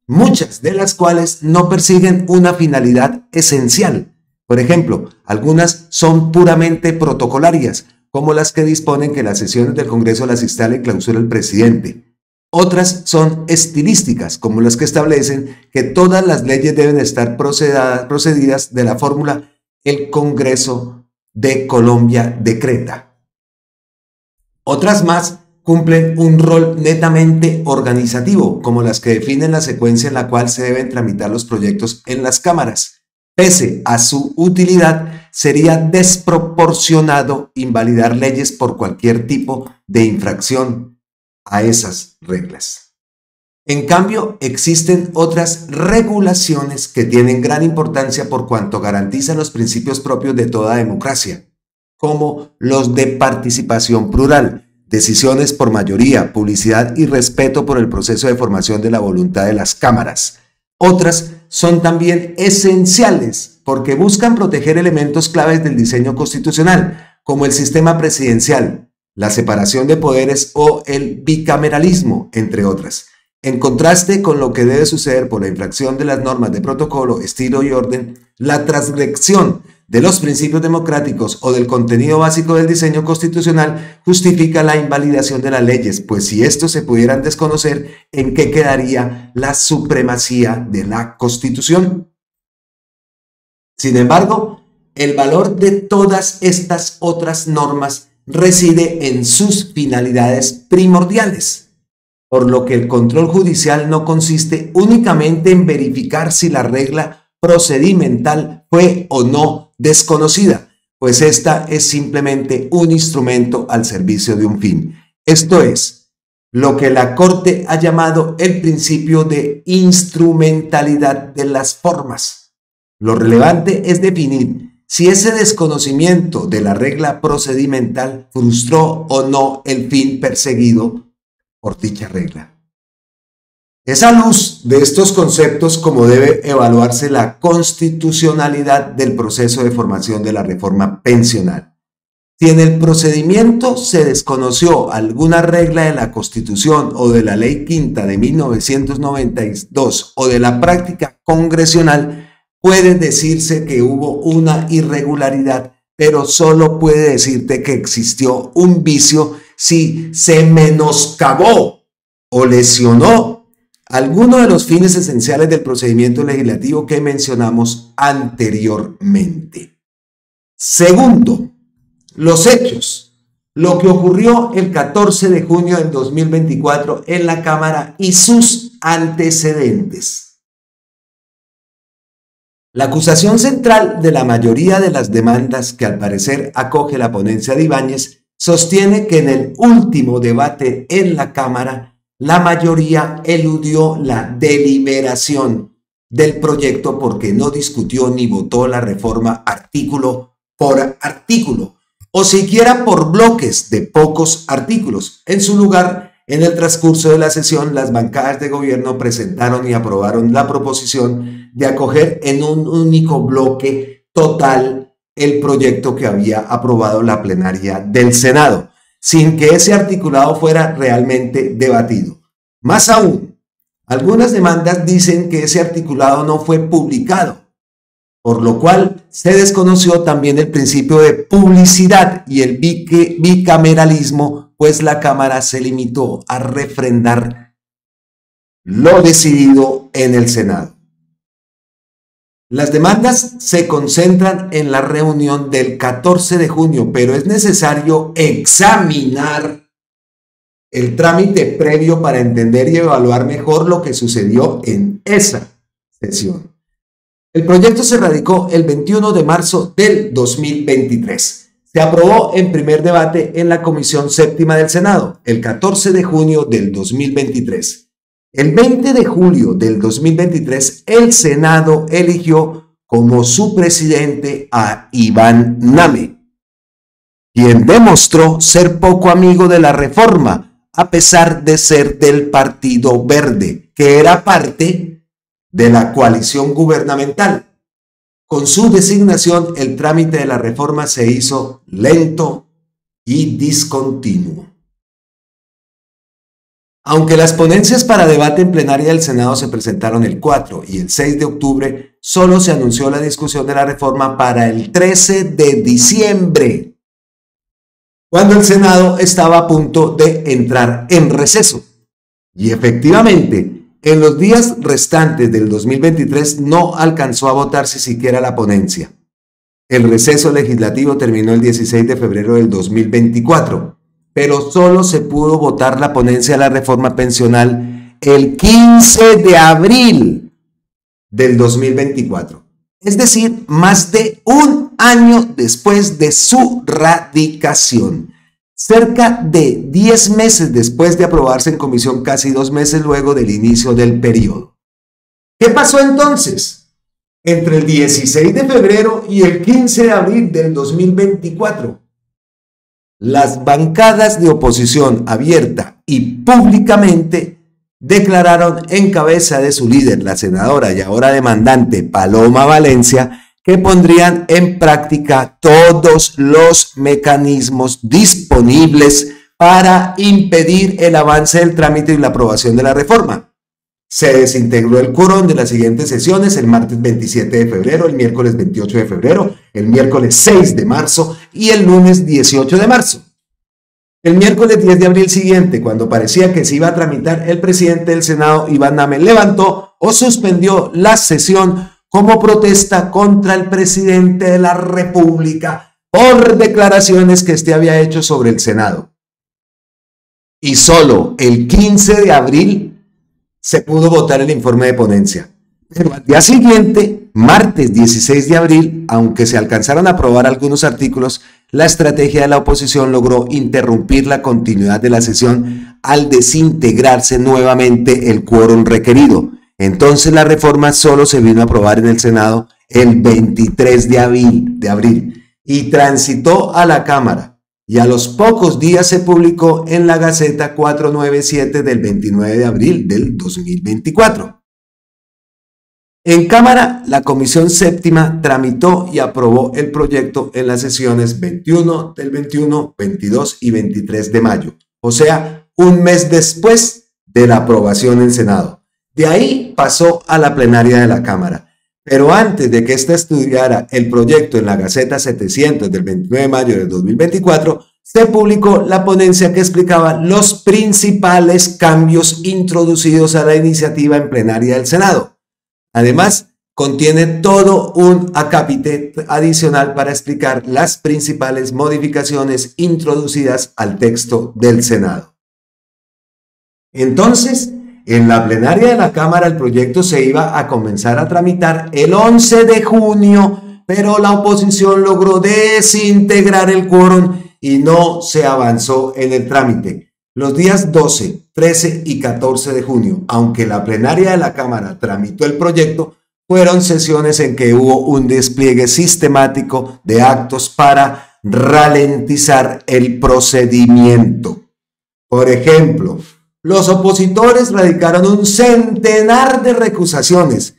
muchas de las cuales no persiguen una finalidad esencial. Por ejemplo, algunas son puramente protocolarias, como las que disponen que las sesiones del Congreso las instale y clausura el presidente. Otras son estilísticas, como las que establecen que todas las leyes deben estar procedidas de la fórmula "el Congreso de Colombia decreta". Otras más cumplen un rol netamente organizativo, como las que definen la secuencia en la cual se deben tramitar los proyectos en las cámaras. Pese a su utilidad, sería desproporcionado invalidar leyes por cualquier tipo de infracción a esas reglas. En cambio, existen otras regulaciones que tienen gran importancia por cuanto garantizan los principios propios de toda democracia, como los de participación plural, decisiones por mayoría, publicidad y respeto por el proceso de formación de la voluntad de las cámaras. Otras son también esenciales porque buscan proteger elementos claves del diseño constitucional, como el sistema presidencial, la separación de poderes o el bicameralismo, entre otras. En contraste con lo que debe suceder por la infracción de las normas de protocolo, estilo y orden, la transgresión de los principios democráticos o del contenido básico del diseño constitucional justifica la invalidación de las leyes, pues si estos se pudieran desconocer, ¿en qué quedaría la supremacía de la Constitución? Sin embargo, el valor de todas estas otras normas reside en sus finalidades primordiales, por lo que el control judicial no consiste únicamente en verificar si la regla procedimental fue o no desconocida, pues esta es simplemente un instrumento al servicio de un fin. Esto es lo que la Corte ha llamado el principio de instrumentalidad de las formas. Lo relevante es definir si ese desconocimiento de la regla procedimental frustró o no el fin perseguido por dicha regla. Es a luz de estos conceptos como debe evaluarse la constitucionalidad del proceso de formación de la reforma pensional. Si en el procedimiento se desconoció alguna regla de la Constitución o de la Ley Quinta de 1992 o de la práctica congresional, puede decirse que hubo una irregularidad, pero solo puede decirte que existió un vicio si se menoscabó o lesionó alguno de los fines esenciales del procedimiento legislativo que mencionamos anteriormente. Segundo, los hechos. Lo que ocurrió el 14 de junio del 2024 en la Cámara y sus antecedentes. La acusación central de la mayoría de las demandas que al parecer acoge la ponencia de Ibáñez sostiene que en el último debate en la Cámara la mayoría eludió la deliberación del proyecto porque no discutió ni votó la reforma artículo por artículo o siquiera por bloques de pocos artículos. En su lugar, en el transcurso de la sesión, las bancadas de gobierno presentaron y aprobaron la proposición de acoger en un único bloque total el proyecto que había aprobado la plenaria del Senado, sin que ese articulado fuera realmente debatido. Más aún, algunas demandas dicen que ese articulado no fue publicado, por lo cual se desconoció también el principio de publicidad y el bicameralismo, pues la Cámara se limitó a refrendar lo decidido en el Senado. Las demandas se concentran en la reunión del 14 de junio, pero es necesario examinar el trámite previo para entender y evaluar mejor lo que sucedió en esa sesión. El proyecto se radicó el 21 de marzo del 2023. Se aprobó en primer debate en la Comisión Séptima del Senado el 14 de junio del 2023. El 20 de julio del 2023, el Senado eligió como su presidente a Iván Name, quien demostró ser poco amigo de la reforma, a pesar de ser del Partido Verde, que era parte de la coalición gubernamental. Con su designación, el trámite de la reforma se hizo lento y discontinuo. Aunque las ponencias para debate en plenaria del Senado se presentaron el 4 y el 6 de octubre, solo se anunció la discusión de la reforma para el 13 de diciembre, cuando el Senado estaba a punto de entrar en receso. Y efectivamente, en los días restantes del 2023 no alcanzó a votarse siquiera la ponencia. El receso legislativo terminó el 16 de febrero del 2024. Pero solo se pudo votar la ponencia de la reforma pensional el 15 de abril del 2024. Es decir, más de un año después de su radicación. Cerca de 10 meses después de aprobarse en comisión, casi 2 meses luego del inicio del periodo. ¿Qué pasó entonces? Entre el 16 de febrero y el 15 de abril del 2024. Las bancadas de oposición abierta y públicamente declararon en cabeza de su líder, la senadora y ahora demandante Paloma Valencia, que pondrían en práctica todos los mecanismos disponibles para impedir el avance del trámite y la aprobación de la reforma. Se desintegró el quórum de las siguientes sesiones el martes 27 de febrero, el miércoles 28 de febrero, el miércoles 6 de marzo y el lunes 18 de marzo. El miércoles 10 de abril siguiente, cuando parecía que se iba a tramitar, el presidente del Senado, Iván Name, levantó o suspendió la sesión como protesta contra el presidente de la República por declaraciones que éste había hecho sobre el Senado. Y solo el 15 de abril se pudo votar el informe de ponencia. Pero al día siguiente, martes 16 de abril, aunque se alcanzaron a aprobar algunos artículos, la estrategia de la oposición logró interrumpir la continuidad de la sesión al desintegrarse nuevamente el quórum requerido. Entonces la reforma solo se vino a aprobar en el Senado el 23 de abril y transitó a la Cámara. Y a los pocos días se publicó en la Gaceta 497 del 29 de abril del 2024. En Cámara, la Comisión Séptima tramitó y aprobó el proyecto en las sesiones del 21, 22 y 23 de mayo, o sea, un mes después de la aprobación en Senado. De ahí pasó a la plenaria de la Cámara, pero antes de que ésta estudiara el proyecto en la Gaceta 700 del 29 de mayo del 2024, se publicó la ponencia que explicaba los principales cambios introducidos a la iniciativa en plenaria del Senado. Además, contiene todo un acápite adicional para explicar las principales modificaciones introducidas al texto del Senado. Entonces, en la plenaria de la Cámara el proyecto se iba a comenzar a tramitar el 11 de junio, pero la oposición logró desintegrar el quórum y no se avanzó en el trámite. Los días 12, 13 y 14 de junio, aunque la plenaria de la Cámara tramitó el proyecto, fueron sesiones en que hubo un despliegue sistemático de actos para ralentizar el procedimiento. Por ejemplo, los opositores radicaron un centenar de recusaciones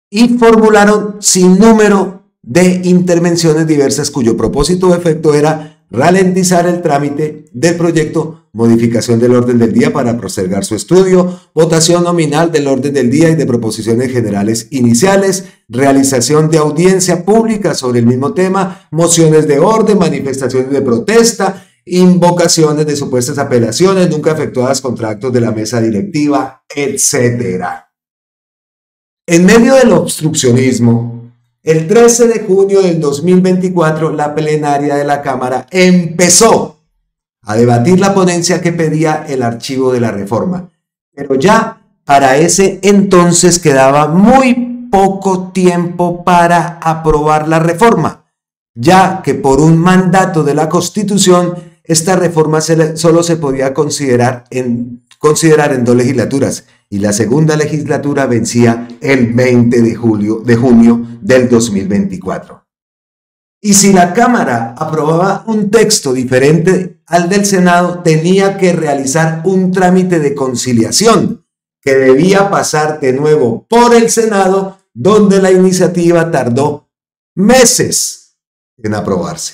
y formularon sin número de intervenciones diversas cuyo propósito o efecto era ralentizar el trámite del proyecto, modificación del orden del día para postergar su estudio, votación nominal del orden del día y de proposiciones generales iniciales, realización de audiencia pública sobre el mismo tema, mociones de orden, manifestaciones de protesta, invocaciones de supuestas apelaciones nunca efectuadas contra actos de la mesa directiva, etc. En medio del obstruccionismo, el 13 de junio del 2024, la plenaria de la Cámara empezó a debatir la ponencia que pedía el archivo de la reforma. Pero ya para ese entonces quedaba muy poco tiempo para aprobar la reforma, ya que por un mandato de la Constitución, esta reforma solo se podía considerar en 2 legislaturas y la segunda legislatura vencía el 20 de junio del 2024. Y si la Cámara aprobaba un texto diferente al del Senado, tenía que realizar un trámite de conciliación que debía pasar de nuevo por el Senado, donde la iniciativa tardó meses en aprobarse.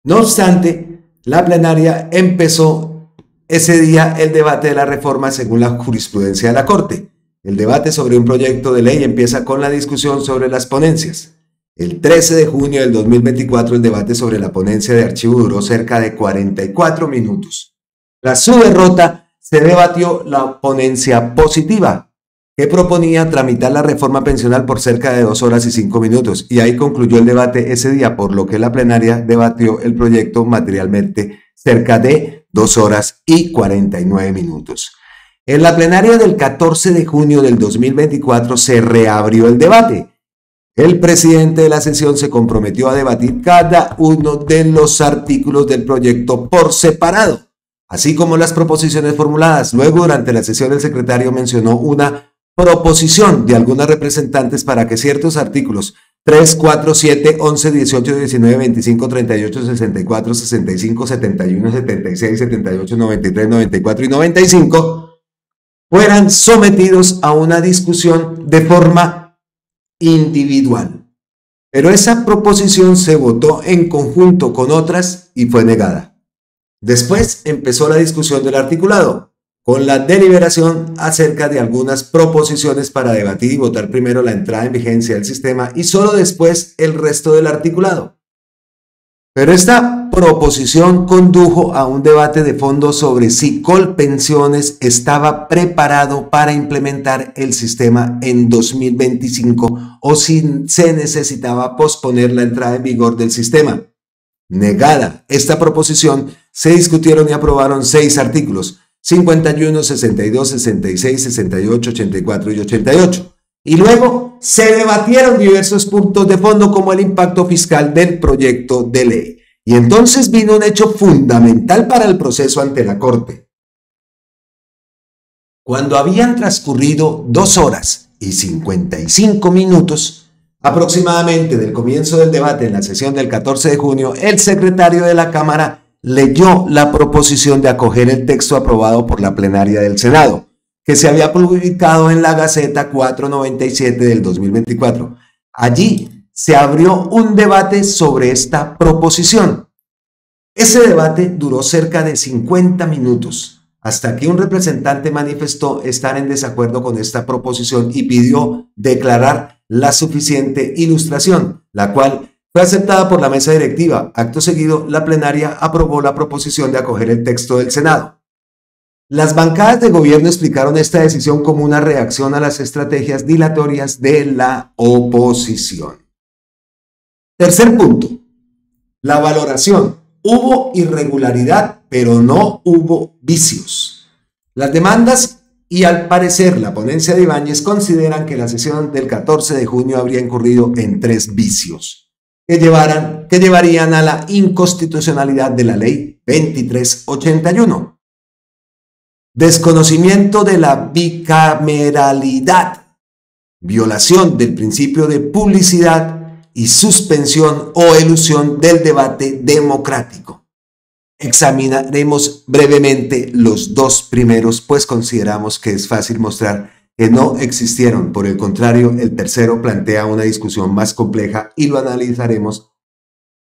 No obstante, la plenaria empezó ese día el debate de la reforma según la jurisprudencia de la Corte. El debate sobre un proyecto de ley empieza con la discusión sobre las ponencias. El 13 de junio del 2024 el debate sobre la ponencia de archivo duró cerca de 44 minutos. Tras su derrota se debatió la ponencia positiva, que proponía tramitar la reforma pensional por cerca de 2 horas y 5 minutos, y ahí concluyó el debate ese día, por lo que la plenaria debatió el proyecto materialmente cerca de 2 horas y 49 minutos. En la plenaria del 14 de junio del 2024 se reabrió el debate. El presidente de la sesión se comprometió a debatir cada uno de los artículos del proyecto por separado, así como las proposiciones formuladas. Luego, durante la sesión, el secretario mencionó una proposición de algunas representantes para que ciertos artículos 3, 4, 7, 11, 18, 19, 25, 38, 64, 65, 71, 76, 78, 93, 94 y 95 fueran sometidos a una discusión de forma individual. Pero esa proposición se votó en conjunto con otras y fue negada. Después empezó la discusión del articulado, con la deliberación acerca de algunas proposiciones para debatir y votar primero la entrada en vigencia del sistema y solo después el resto del articulado. Pero esta proposición condujo a un debate de fondo sobre si Colpensiones estaba preparado para implementar el sistema en 2025 o si se necesitaba posponer la entrada en vigor del sistema. Negada esta proposición, se discutieron y aprobaron 6 artículos, 51, 62, 66, 68, 84 y 88. Y luego se debatieron diversos puntos de fondo como el impacto fiscal del proyecto de ley. Y entonces vino un hecho fundamental para el proceso ante la Corte. Cuando habían transcurrido 2 horas y 55 minutos aproximadamente del comienzo del debate en la sesión del 14 de junio, el secretario de la Cámara leyó la proposición de acoger el texto aprobado por la plenaria del Senado, que se había publicado en la Gaceta 497 del 2024. Allí se abrió un debate sobre esta proposición. Ese debate duró cerca de 50 minutos, hasta que un representante manifestó estar en desacuerdo con esta proposición y pidió declarar la suficiente ilustración, la cual fue aceptada por la mesa directiva. Acto seguido, la plenaria aprobó la proposición de acoger el texto del Senado. Las bancadas de gobierno explicaron esta decisión como una reacción a las estrategias dilatorias de la oposición. Tercer punto, la valoración. Hubo irregularidad, pero no hubo vicios. Las demandas y al parecer la ponencia de Ibáñez consideran que la sesión del 14 de junio habría incurrido en 3 vicios que llevarían a la inconstitucionalidad de la ley 2381. Desconocimiento de la bicameralidad, violación del principio de publicidad y suspensión o elusión del debate democrático. Examinaremos brevemente los 2 primeros, pues consideramos que es fácil mostrar que no existieron. Por el contrario, el tercero plantea una discusión más compleja y lo analizaremos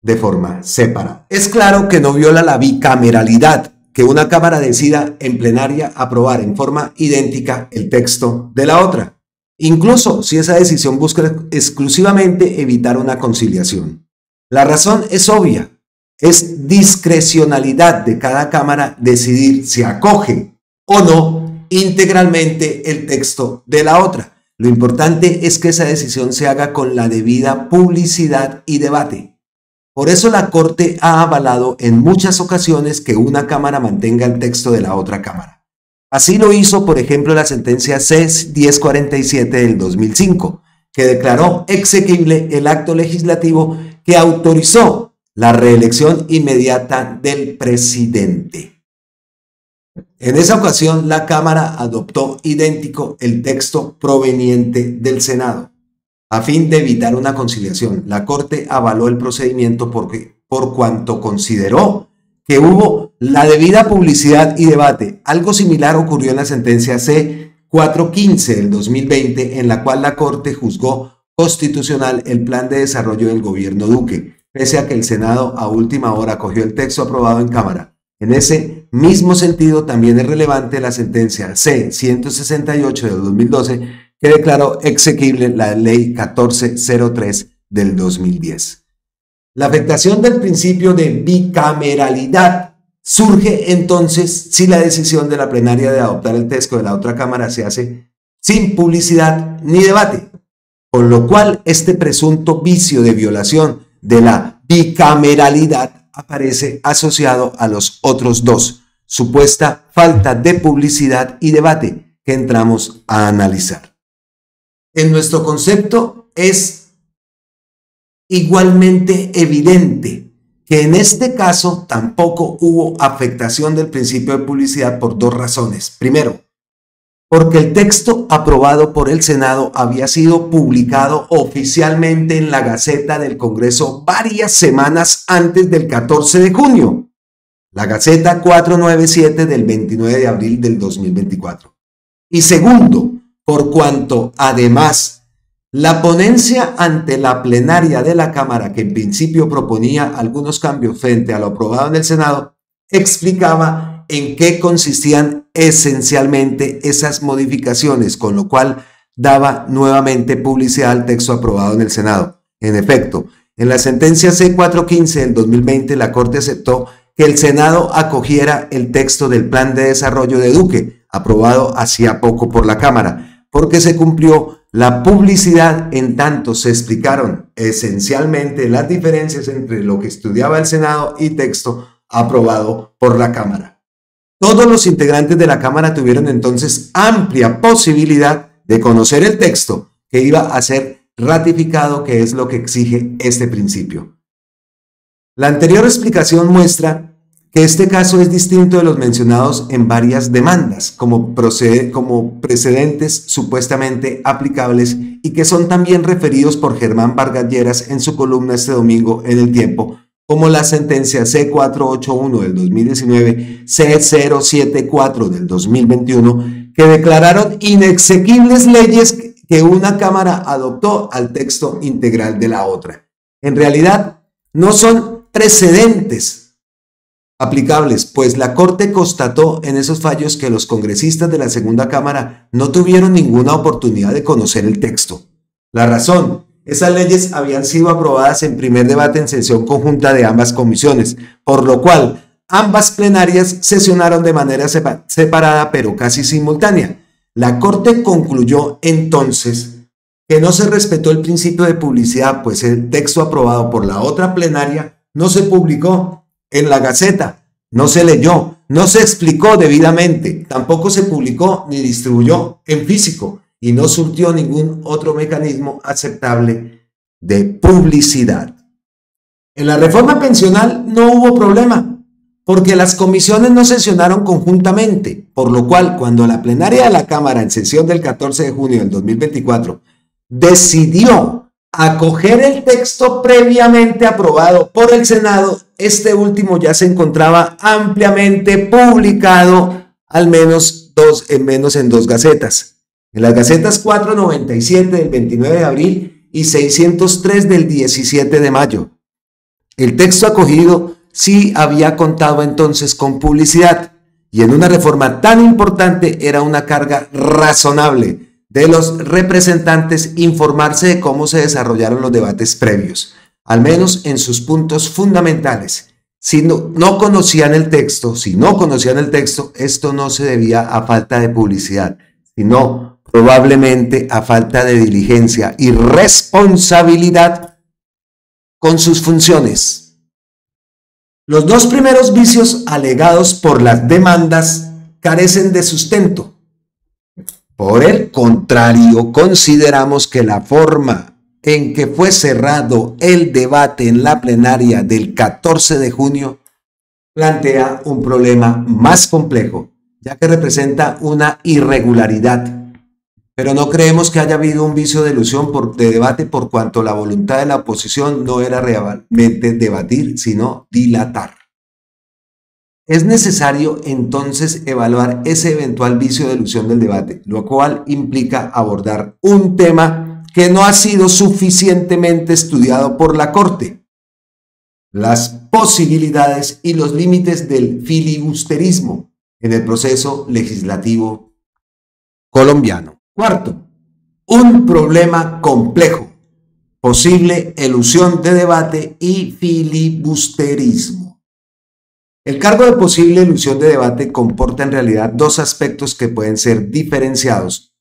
de forma separada. Es claro que no viola la bicameralidad, que una Cámara decida en plenaria aprobar en forma idéntica el texto de la otra, incluso si esa decisión busca exclusivamente evitar una conciliación. La razón es obvia, es discrecionalidad de cada Cámara decidir si acoge o no integralmente el texto de la otra. Lo importante es que esa decisión se haga con la debida publicidad y debate. Por eso la Corte ha avalado en muchas ocasiones que una Cámara mantenga el texto de la otra Cámara. Así lo hizo, por ejemplo, la sentencia C-1047 del 2005, que declaró exequible el acto legislativo que autorizó la reelección inmediata del presidente. En esa ocasión, la Cámara adoptó idéntico el texto proveniente del Senado. A fin de evitar una conciliación, la Corte avaló el procedimiento por cuanto consideró que hubo la debida publicidad y debate. Algo similar ocurrió en la sentencia C-415 del 2020, en la cual la Corte juzgó constitucional el plan de desarrollo del gobierno Duque, pese a que el Senado a última hora acogió el texto aprobado en Cámara. En ese mismo sentido, también es relevante la sentencia C-168 del 2012, que declaró exequible la ley 1403 del 2010. La afectación del principio de bicameralidad surge entonces si la decisión de la plenaria de adoptar el texto de la otra Cámara se hace sin publicidad ni debate, con lo cual este presunto vicio de violación de la bicameralidad aparece asociado a los otros 2, supuesta falta de publicidad y debate, que entramos a analizar. En nuestro concepto es igualmente evidente que en este caso tampoco hubo afectación del principio de publicidad por 2 razones. Primero, porque el texto aprobado por el Senado había sido publicado oficialmente en la Gaceta del Congreso varias semanas antes del 14 de junio, la Gaceta 497 del 29 de abril del 2024. Y segundo, por cuanto además la ponencia ante la plenaria de la Cámara, que en principio proponía algunos cambios frente a lo aprobado en el Senado, explicaba en qué consistían esencialmente esas modificaciones, con lo cual daba nuevamente publicidad al texto aprobado en el Senado. En efecto, en la sentencia C-415 del 2020, la Corte aceptó que el Senado acogiera el texto del Plan de Desarrollo de Duque, aprobado hacía poco por la Cámara, porque se cumplió la publicidad en tanto se explicaron esencialmente las diferencias entre lo que estudiaba el Senado y texto aprobado por la Cámara. Todos los integrantes de la Cámara tuvieron entonces amplia posibilidad de conocer el texto que iba a ser ratificado, que es lo que exige este principio. La anterior explicación muestra que este caso es distinto de los mencionados en varias demandas, como precedentes supuestamente aplicables y que son también referidos por Germán Vargas Lleras en su columna este domingo en El Tiempo, como la sentencia C481 del 2019, C074 del 2021, que declararon inexequibles leyes que una Cámara adoptó al texto integral de la otra. En realidad, no son precedentes aplicables, pues la Corte constató en esos fallos que los congresistas de la Segunda Cámara no tuvieron ninguna oportunidad de conocer el texto. La razón: esas leyes habían sido aprobadas en primer debate en sesión conjunta de ambas comisiones, por lo cual ambas plenarias sesionaron de manera separada pero casi simultánea. La Corte concluyó entonces que no se respetó el principio de publicidad, pues el texto aprobado por la otra plenaria no se publicó en la Gaceta, no se leyó, no se explicó debidamente, tampoco se publicó ni distribuyó en físico, y no surtió ningún otro mecanismo aceptable de publicidad. En la reforma pensional no hubo problema, porque las comisiones no sesionaron conjuntamente, por lo cual cuando la plenaria de la Cámara en sesión del 14 de junio del 2024 decidió acoger el texto previamente aprobado por el Senado, este último ya se encontraba ampliamente publicado, al menos en dos gacetas. En las gacetas 497 del 29 de abril y 603 del 17 de mayo. El texto acogido sí había contado entonces con publicidad, y en una reforma tan importante era una carga razonable de los representantes informarse de cómo se desarrollaron los debates previos, al menos en sus puntos fundamentales. Si no conocían el texto, esto no se debía a falta de publicidad, sino probablemente a falta de diligencia y responsabilidad con sus funciones. Los dos primeros vicios alegados por las demandas carecen de sustento. Por el contrario, consideramos que la forma en que fue cerrado el debate en la plenaria del 14 de junio plantea un problema más complejo, ya que representa una irregularidad. Pero no creemos que haya habido un vicio de elusión de debate, por cuanto la voluntad de la oposición no era realmente debatir, sino dilatar. Es necesario entonces evaluar ese eventual vicio de elusión del debate, lo cual implica abordar un tema que no ha sido suficientemente estudiado por la Corte: las posibilidades y los límites del filibusterismo en el proceso legislativo colombiano. Cuarto, un problema complejo: posible elusión de debate y filibusterismo. El cargo de posible elusión de debate comporta en realidad dos aspectos que pueden ser diferenciados: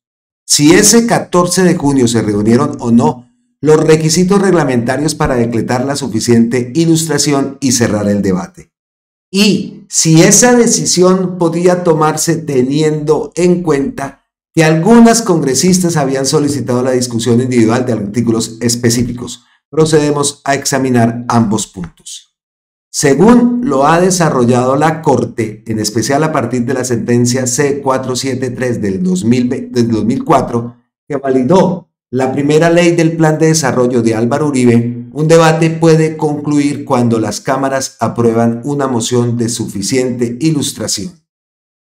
si ese 14 de junio se reunieron o no los requisitos reglamentarios para decretar la suficiente ilustración y cerrar el debate, y si esa decisión podía tomarse teniendo en cuenta que algunas congresistas habían solicitado la discusión individual de artículos específicos. Procedemos a examinar ambos puntos. Según lo ha desarrollado la Corte, en especial a partir de la sentencia C473 del 2004, que validó la primera ley del Plan de Desarrollo de Álvaro Uribe, un debate puede concluir cuando las cámaras aprueban una moción de suficiente ilustración.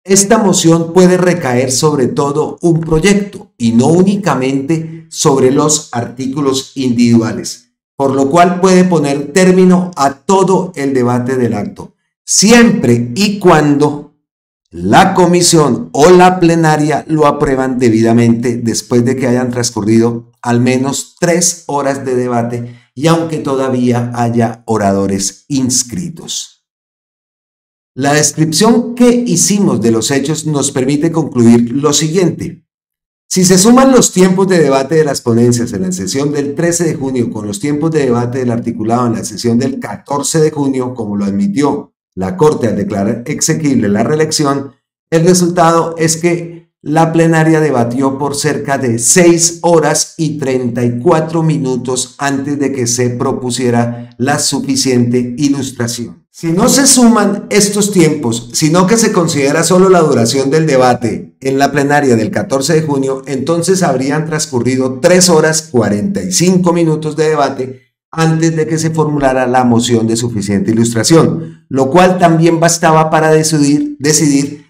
Esta moción puede recaer sobre todo un proyecto y no únicamente sobre los artículos individuales, por lo cual puede poner término a todo el debate del acto, siempre y cuando la comisión o la plenaria lo aprueban debidamente después de que hayan transcurrido al menos 3 horas de debate y aunque todavía haya oradores inscritos. La descripción que hicimos de los hechos nos permite concluir lo siguiente: si se suman los tiempos de debate de las ponencias en la sesión del 13 de junio con los tiempos de debate del articulado en la sesión del 14 de junio, como lo admitió la Corte al declarar exequible la reelección, el resultado es que la plenaria debatió por cerca de 6 horas y 34 minutos antes de que se propusiera la suficiente ilustración. Si no se suman estos tiempos, sino que se considera solo la duración del debate en la plenaria del 14 de junio, entonces habrían transcurrido 3 horas 45 minutos de debate antes de que se formulara la moción de suficiente ilustración, lo cual también bastaba para decidir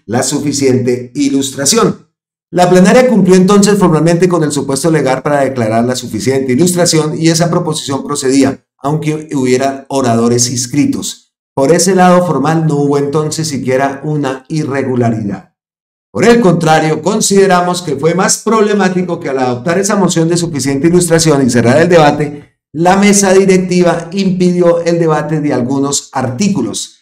la suficiente ilustración. La plenaria cumplió entonces formalmente con el supuesto legal para declarar la suficiente ilustración y esa proposición procedía, aunque hubiera oradores inscritos. Por ese lado formal no hubo entonces siquiera una irregularidad. Por el contrario, consideramos que fue más problemático que al adoptar esa moción de suficiente ilustración y cerrar el debate, la mesa directiva impidió el debate de algunos artículos,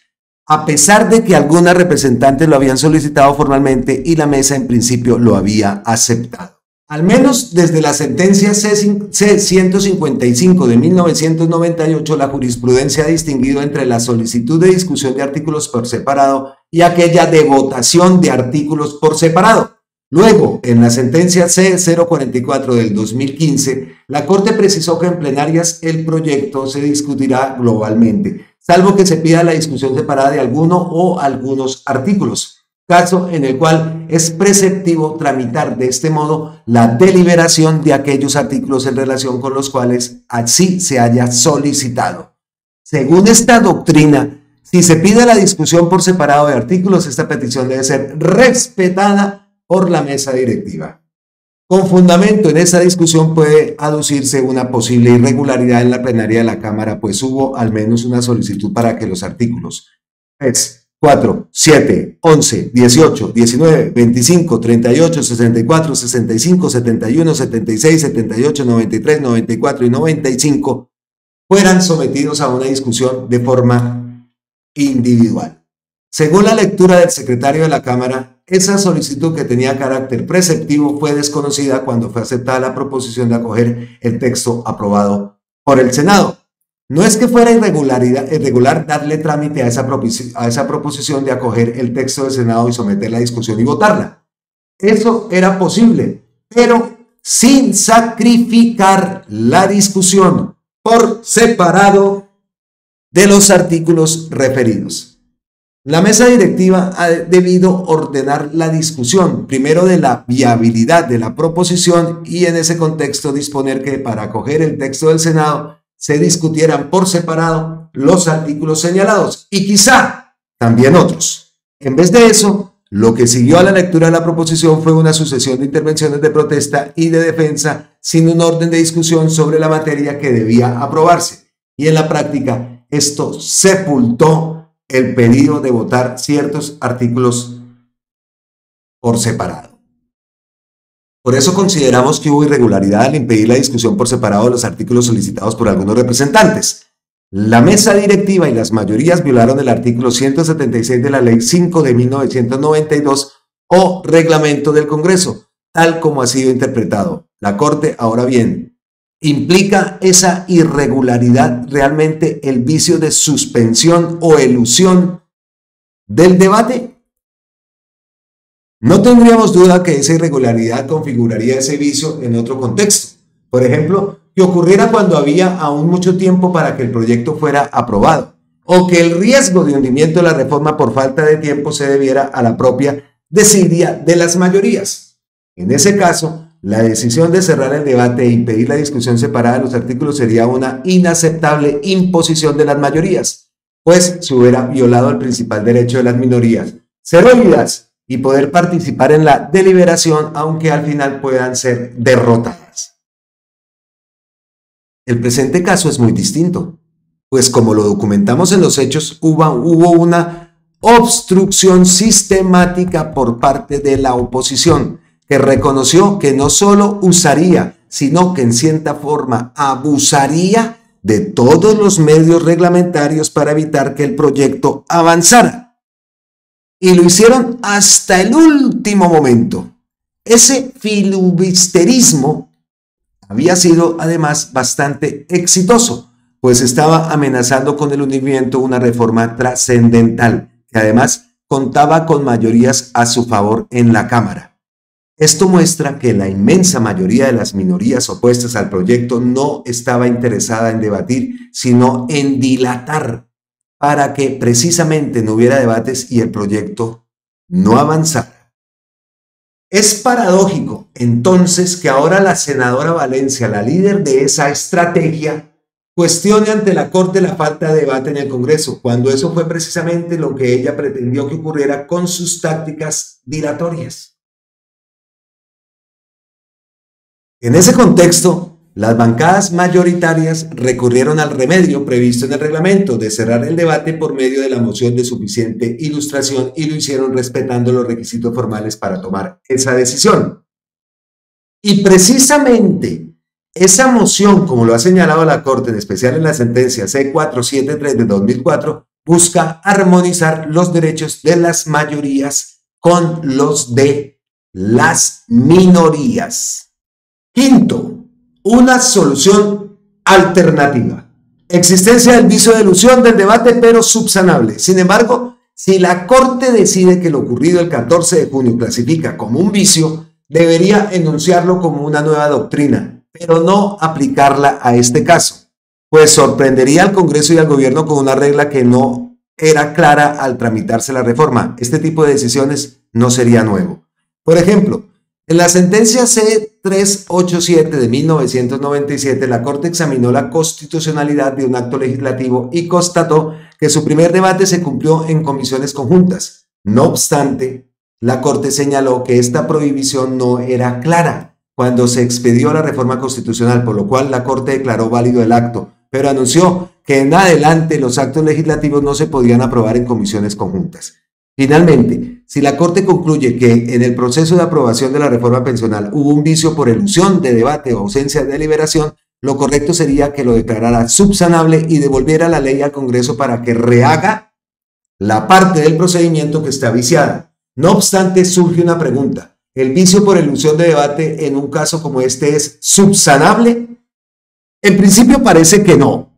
a pesar de que algunas representantes lo habían solicitado formalmente y la mesa en principio lo había aceptado. Al menos desde la sentencia C-155 de 1998, la jurisprudencia ha distinguido entre la solicitud de discusión de artículos por separado y aquella de votación de artículos por separado. Luego, en la sentencia C-044 del 2015, la Corte precisó que en plenarias el proyecto se discutirá globalmente, salvo que se pida la discusión separada de alguno o algunos artículos, caso en el cual es preceptivo tramitar de este modo la deliberación de aquellos artículos en relación con los cuales así se haya solicitado. Según esta doctrina, si se pide la discusión por separado de artículos, esta petición debe ser respetada por la mesa directiva. Con fundamento en esa discusión puede aducirse una posible irregularidad en la plenaria de la Cámara, pues hubo al menos una solicitud para que los artículos 3, 4, 7, 11, 18, 19, 25, 38, 64, 65, 71, 76, 78, 93, 94 y 95 fueran sometidos a una discusión de forma individual. Según la lectura del secretario de la Cámara, esa solicitud que tenía carácter preceptivo fue desconocida cuando fue aceptada la proposición de acoger el texto aprobado por el Senado. No es que fuera irregular darle trámite a esa proposición de acoger el texto del Senado y someterla a discusión y votarla. Eso era posible, pero sin sacrificar la discusión por separado de los artículos referidos. La mesa directiva ha debido ordenar la discusión, primero de la viabilidad de la proposición y en ese contexto disponer que para acoger el texto del Senado se discutieran por separado los artículos señalados y quizá también otros. En vez de eso, lo que siguió a la lectura de la proposición fue una sucesión de intervenciones de protesta y de defensa sin un orden de discusión sobre la materia que debía aprobarse. Y en la práctica, esto sepultó el pedido de votar ciertos artículos por separado. Por eso consideramos que hubo irregularidad al impedir la discusión por separado de los artículos solicitados por algunos representantes. La mesa directiva y las mayorías violaron el artículo 176 de la Ley 5 de 1992 o Reglamento del Congreso, tal como ha sido interpretado. La Corte, ahora bien, ¿implica esa irregularidad realmente el vicio de suspensión o elusión del debate? No tendríamos duda que esa irregularidad configuraría ese vicio en otro contexto. Por ejemplo, que ocurriera cuando había aún mucho tiempo para que el proyecto fuera aprobado, o que el riesgo de hundimiento de la reforma por falta de tiempo se debiera a la propia desidia de las mayorías. En ese caso, la decisión de cerrar el debate e impedir la discusión separada de los artículos sería una inaceptable imposición de las mayorías, pues se hubiera violado el principal derecho de las minorías, ser oídas y poder participar en la deliberación, aunque al final puedan ser derrotadas. El presente caso es muy distinto, pues como lo documentamos en los hechos, hubo una obstrucción sistemática por parte de la oposición, que reconoció que no solo usaría, sino que en cierta forma abusaría de todos los medios reglamentarios para evitar que el proyecto avanzara. Y lo hicieron hasta el último momento. Ese filibusterismo había sido además bastante exitoso, pues estaba amenazando con el hundimiento una reforma trascendental, que además contaba con mayorías a su favor en la Cámara. Esto muestra que la inmensa mayoría de las minorías opuestas al proyecto no estaba interesada en debatir, sino en dilatar para que precisamente no hubiera debates y el proyecto no avanzara. Es paradójico, entonces, que ahora la senadora Valencia, la líder de esa estrategia, cuestione ante la Corte la falta de debate en el Congreso, cuando eso fue precisamente lo que ella pretendió que ocurriera con sus tácticas dilatorias. En ese contexto, las bancadas mayoritarias recurrieron al remedio previsto en el reglamento de cerrar el debate por medio de la moción de suficiente ilustración y lo hicieron respetando los requisitos formales para tomar esa decisión. Y precisamente esa moción, como lo ha señalado la Corte, en especial en la sentencia C473 de 2004, busca armonizar los derechos de las mayorías con los de las minorías. Quinto, una solución alternativa. Existencia del vicio de elusión del debate, pero subsanable. Sin embargo, si la Corte decide que lo ocurrido el 14 de junio clasifica como un vicio, debería enunciarlo como una nueva doctrina, pero no aplicarla a este caso, pues sorprendería al Congreso y al gobierno con una regla que no era clara al tramitarse la reforma. Este tipo de decisiones no sería nuevo. Por ejemplo, en la sentencia C387 de 1997, la Corte examinó la constitucionalidad de un acto legislativo y constató que su primer debate se cumplió en comisiones conjuntas. No obstante, la Corte señaló que esta prohibición no era clara cuando se expedió la reforma constitucional, por lo cual la Corte declaró válido el acto, pero anunció que en adelante los actos legislativos no se podían aprobar en comisiones conjuntas. Finalmente, si la Corte concluye que en el proceso de aprobación de la reforma pensional hubo un vicio por elusión de debate o ausencia de deliberación, lo correcto sería que lo declarara subsanable y devolviera la ley al Congreso para que rehaga la parte del procedimiento que está viciada. No obstante, surge una pregunta. ¿El vicio por elusión de debate en un caso como este es subsanable? En principio parece que no,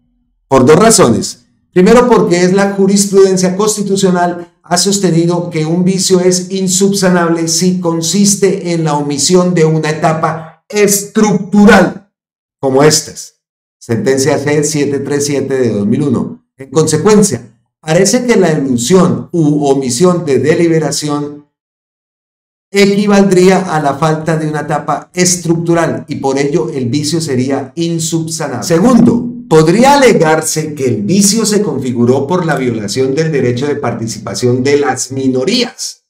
por dos razones. Primero, porque es la jurisprudencia constitucional ha sostenido que un vicio es insubsanable si consiste en la omisión de una etapa estructural, como estas. Sentencia C737 de 2001. En consecuencia, parece que la elusión u omisión de deliberación equivaldría a la falta de una etapa estructural y por ello el vicio sería insubsanable. Segundo, podría alegarse que el vicio se configuró por la violación del derecho de participación de las minorías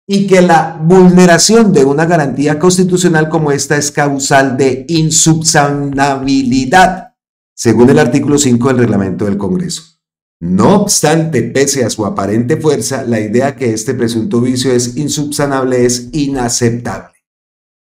y que la vulneración de una garantía constitucional como esta es causal de insubsanabilidad, según el artículo 5 del reglamento del Congreso. No obstante, pese a su aparente fuerza, la idea que este presunto vicio es insubsanable es inaceptable.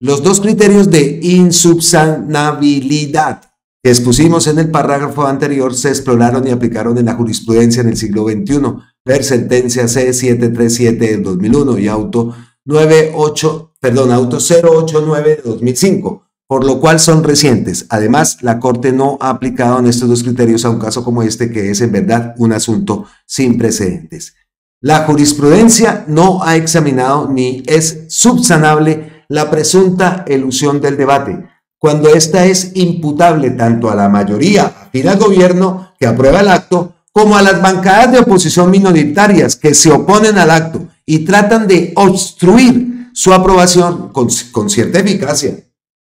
Los dos criterios de insubsanabilidad que expusimos en el párrafo anterior se exploraron y aplicaron en la jurisprudencia en el siglo XXI, ver sentencia C737 del 2001 y auto 089 de 2005, por lo cual son recientes. Además, la Corte no ha aplicado en estos dos criterios a un caso como este, que es en verdad un asunto sin precedentes. La jurisprudencia no ha examinado ni es subsanable la presunta elusión del debate, cuando ésta es imputable tanto a la mayoría afín al gobierno que aprueba el acto, como a las bancadas de oposición minoritarias que se oponen al acto y tratan de obstruir su aprobación con cierta eficacia.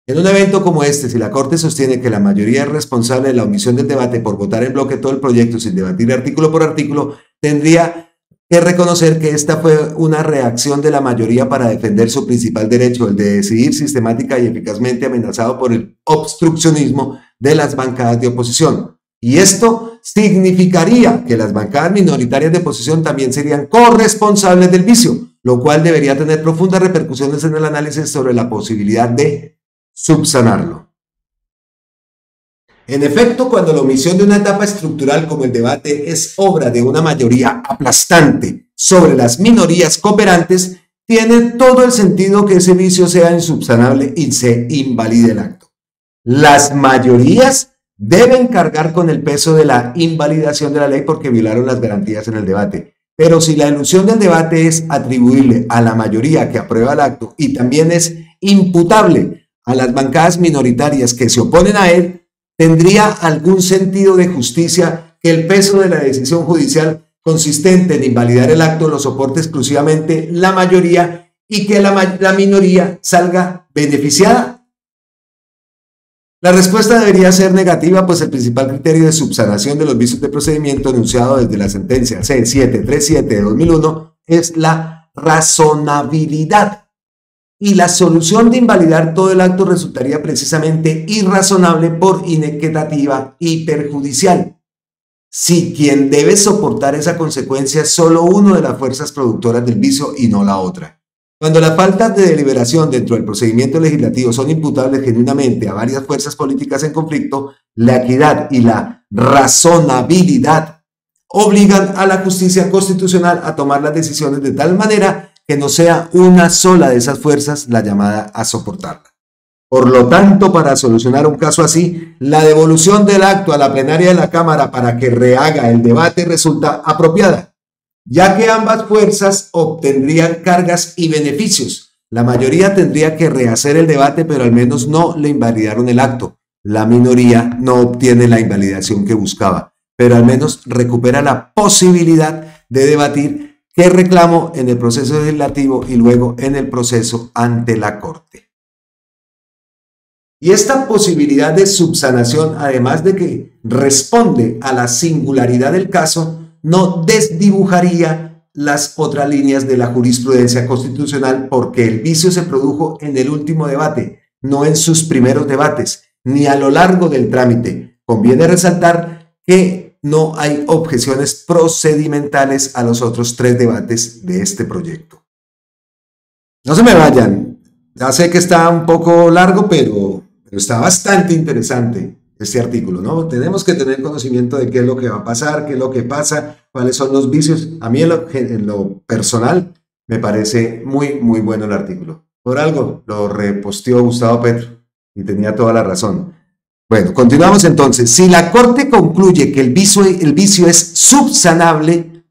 En un evento como este, si la Corte sostiene que la mayoría es responsable de la omisión del debate por votar en bloque todo el proyecto sin debatir artículo por artículo, tendría que reconocer que esta fue una reacción de la mayoría para defender su principal derecho, el de decidir sistemática y eficazmente amenazado por el obstruccionismo de las bancadas de oposición. Y esto significaría que las bancadas minoritarias de oposición también serían corresponsables del vicio, lo cual debería tener profundas repercusiones en el análisis sobre la posibilidad de subsanarlo. En efecto, cuando la omisión de una etapa estructural como el debate es obra de una mayoría aplastante sobre las minorías cooperantes, tiene todo el sentido que ese vicio sea insubsanable y se invalide el acto. Las mayorías deben cargar con el peso de la invalidación de la ley porque violaron las garantías en el debate. Pero si la elusión del debate es atribuible a la mayoría que aprueba el acto y también es imputable a las bancadas minoritarias que se oponen a él, tendría algún sentido de justicia que el peso de la decisión judicial consistente en invalidar el acto lo soporte exclusivamente la mayoría y que la minoría salga beneficiada. La respuesta debería ser negativa, pues el principal criterio de subsanación de los vicios de procedimiento enunciado desde la sentencia C737 de 2001 es la razonabilidad. Y la solución de invalidar todo el acto resultaría precisamente irrazonable por inequitativa y perjudicial. Si quien debe soportar esa consecuencia es solo uno de las fuerzas productoras del vicio y no la otra. Cuando las faltas de deliberación dentro del procedimiento legislativo son imputables genuinamente a varias fuerzas políticas en conflicto, la equidad y la razonabilidad obligan a la justicia constitucional a tomar las decisiones de tal manera que no sea una sola de esas fuerzas la llamada a soportarla. Por lo tanto, para solucionar un caso así, la devolución del acto a la plenaria de la Cámara para que rehaga el debate resulta apropiada, ya que ambas fuerzas obtendrían cargas y beneficios. La mayoría tendría que rehacer el debate, pero al menos no le invalidaron el acto. La minoría no obtiene la invalidación que buscaba, pero al menos recupera la posibilidad de debatir qué reclamo en el proceso legislativo y luego en el proceso ante la Corte. Y esta posibilidad de subsanación, además de que responde a la singularidad del caso, no desdibujaría las otras líneas de la jurisprudencia constitucional porque el vicio se produjo en el último debate, no en sus primeros debates, ni a lo largo del trámite. Conviene resaltar que no hay objeciones procedimentales a los otros 3 debates de este proyecto. No se me vayan, ya sé que está un poco largo, pero está bastante interesante este artículo, ¿no? Tenemos que tener conocimiento de qué es lo que va a pasar, qué es lo que pasa, cuáles son los vicios. A mí en lo personal me parece muy bueno el artículo. Por algo lo reposteó Gustavo Petro y tenía toda la razón. Bueno, continuamos entonces. Si la Corte concluye que el vicio es subsanable,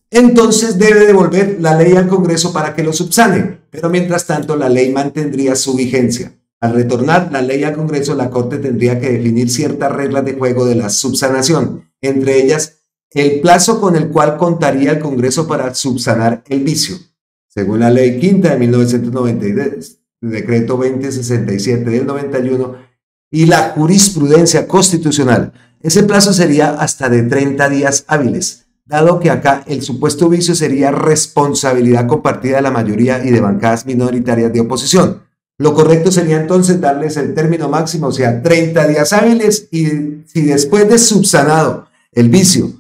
entonces debe devolver la ley al Congreso para que lo subsane, pero mientras tanto la ley mantendría su vigencia. Al retornar la ley al Congreso, la Corte tendría que definir ciertas reglas de juego de la subsanación, entre ellas el plazo con el cual contaría el Congreso para subsanar el vicio. Según la Ley Quinta de 1993, Decreto 2067 del 91 y la jurisprudencia constitucional, ese plazo sería hasta de 30 días hábiles, dado que acá el supuesto vicio sería responsabilidad compartida de la mayoría y de bancadas minoritarias de oposición. Lo correcto sería entonces darles el término máximo, o sea, 30 días hábiles, y si después de subsanado el vicio,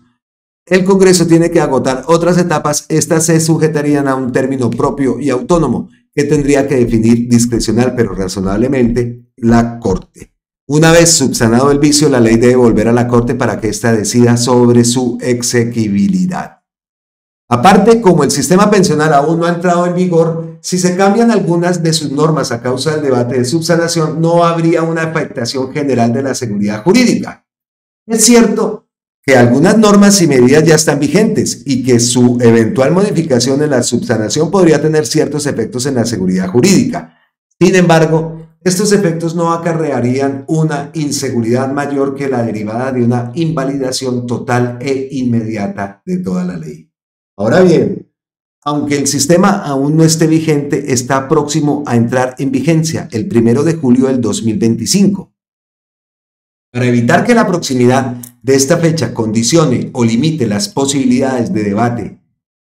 el Congreso tiene que agotar otras etapas, estas se sujetarían a un término propio y autónomo que tendría que definir discrecional pero razonablemente la Corte. Una vez subsanado el vicio, la ley debe volver a la Corte para que ésta decida sobre su exequibilidad. Aparte, como el sistema pensional aún no ha entrado en vigor, si se cambian algunas de sus normas a causa del debate de subsanación, no habría una afectación general de la seguridad jurídica. Es cierto que algunas normas y medidas ya están vigentes y que su eventual modificación en la subsanación podría tener ciertos efectos en la seguridad jurídica. Sin embargo, estos efectos no acarrearían una inseguridad mayor que la derivada de una invalidación total e inmediata de toda la ley. Ahora bien, aunque el sistema aún no esté vigente, está próximo a entrar en vigencia el 1 de julio del 2025. Para evitar que la proximidad de esta fecha condicione o limite las posibilidades de debate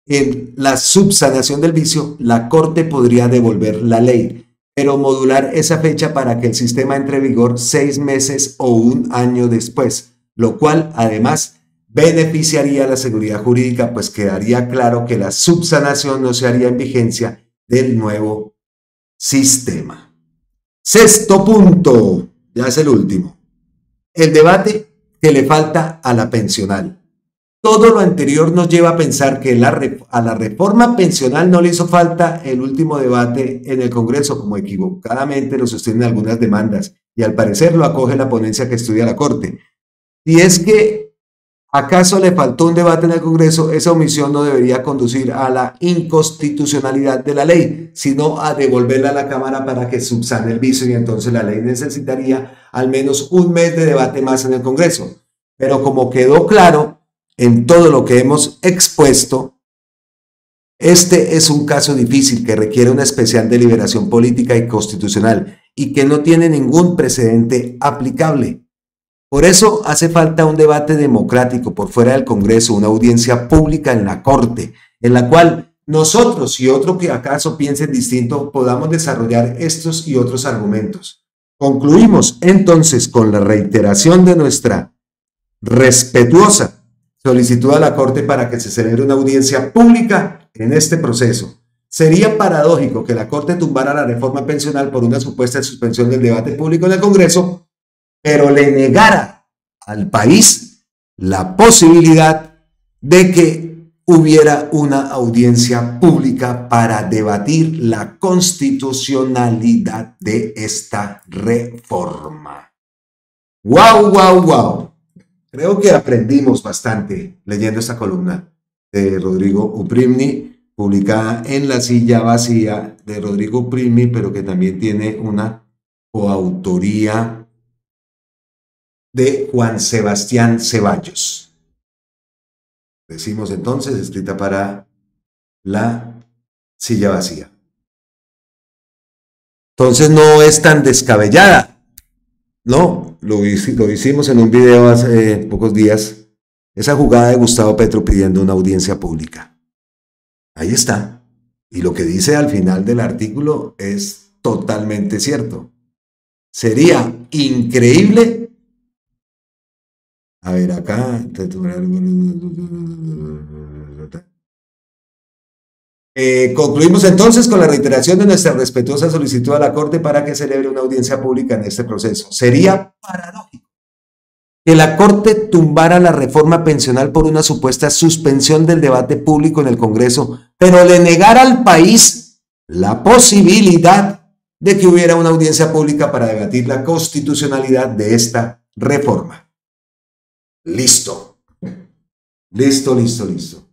en la subsanación del vicio, la Corte podría devolver la ley, pero modular esa fecha para que el sistema entre en vigor 6 meses o 1 año después, lo cual además beneficiaría a la seguridad jurídica, pues quedaría claro que la subsanación no se haría en vigencia del nuevo sistema. Sexto punto, ya es el último. El debate que le falta a la pensional. Todo lo anterior nos lleva a pensar que a la reforma pensional no le hizo falta el último debate en el Congreso, como equivocadamente lo sostienen algunas demandas, y al parecer lo acoge la ponencia que estudia la Corte. Si es que acaso le faltó un debate en el Congreso, esa omisión no debería conducir a la inconstitucionalidad de la ley, sino a devolverla a la Cámara para que subsane el vicio, y entonces la ley necesitaría al menos un mes de debate más en el Congreso. Pero como quedó claro en todo lo que hemos expuesto, este es un caso difícil que requiere una especial deliberación política y constitucional y que no tiene ningún precedente aplicable. Por eso hace falta un debate democrático por fuera del Congreso, una audiencia pública en la Corte, en la cual nosotros y otro que acaso piensen distinto podamos desarrollar estos y otros argumentos. Concluimos entonces con la reiteración de nuestra respetuosa solicitud a la Corte para que se celebre una audiencia pública en este proceso. Sería paradójico que la Corte tumbara la reforma pensional por una supuesta suspensión del debate público en el Congreso, pero le negara al país la posibilidad de que hubiera una audiencia pública para debatir la constitucionalidad de esta reforma. ¡Guau, guau, guau! Creo que aprendimos bastante leyendo esta columna de Rodrigo Uprimni, publicada en La Silla Vacía, de Rodrigo Uprimni, pero que también tiene una coautoría de Juan Sebastián Ceballos. Decimos entonces, escrita para La Silla Vacía. Entonces no es tan descabellada, ¿no? Lo hicimos en un video hace pocos días, esa jugada de Gustavo Petro pidiendo una audiencia pública. Ahí está. Y lo que dice al final del artículo es totalmente cierto. Sería increíble. A ver, acá. Concluimos entonces con la reiteración de nuestra respetuosa solicitud a la Corte para que celebre una audiencia pública en este proceso. Sería paradójico que la Corte tumbara la reforma pensional por una supuesta suspensión del debate público en el Congreso, pero le negara al país la posibilidad de que hubiera una audiencia pública para debatir la constitucionalidad de esta reforma. Listo. Listo.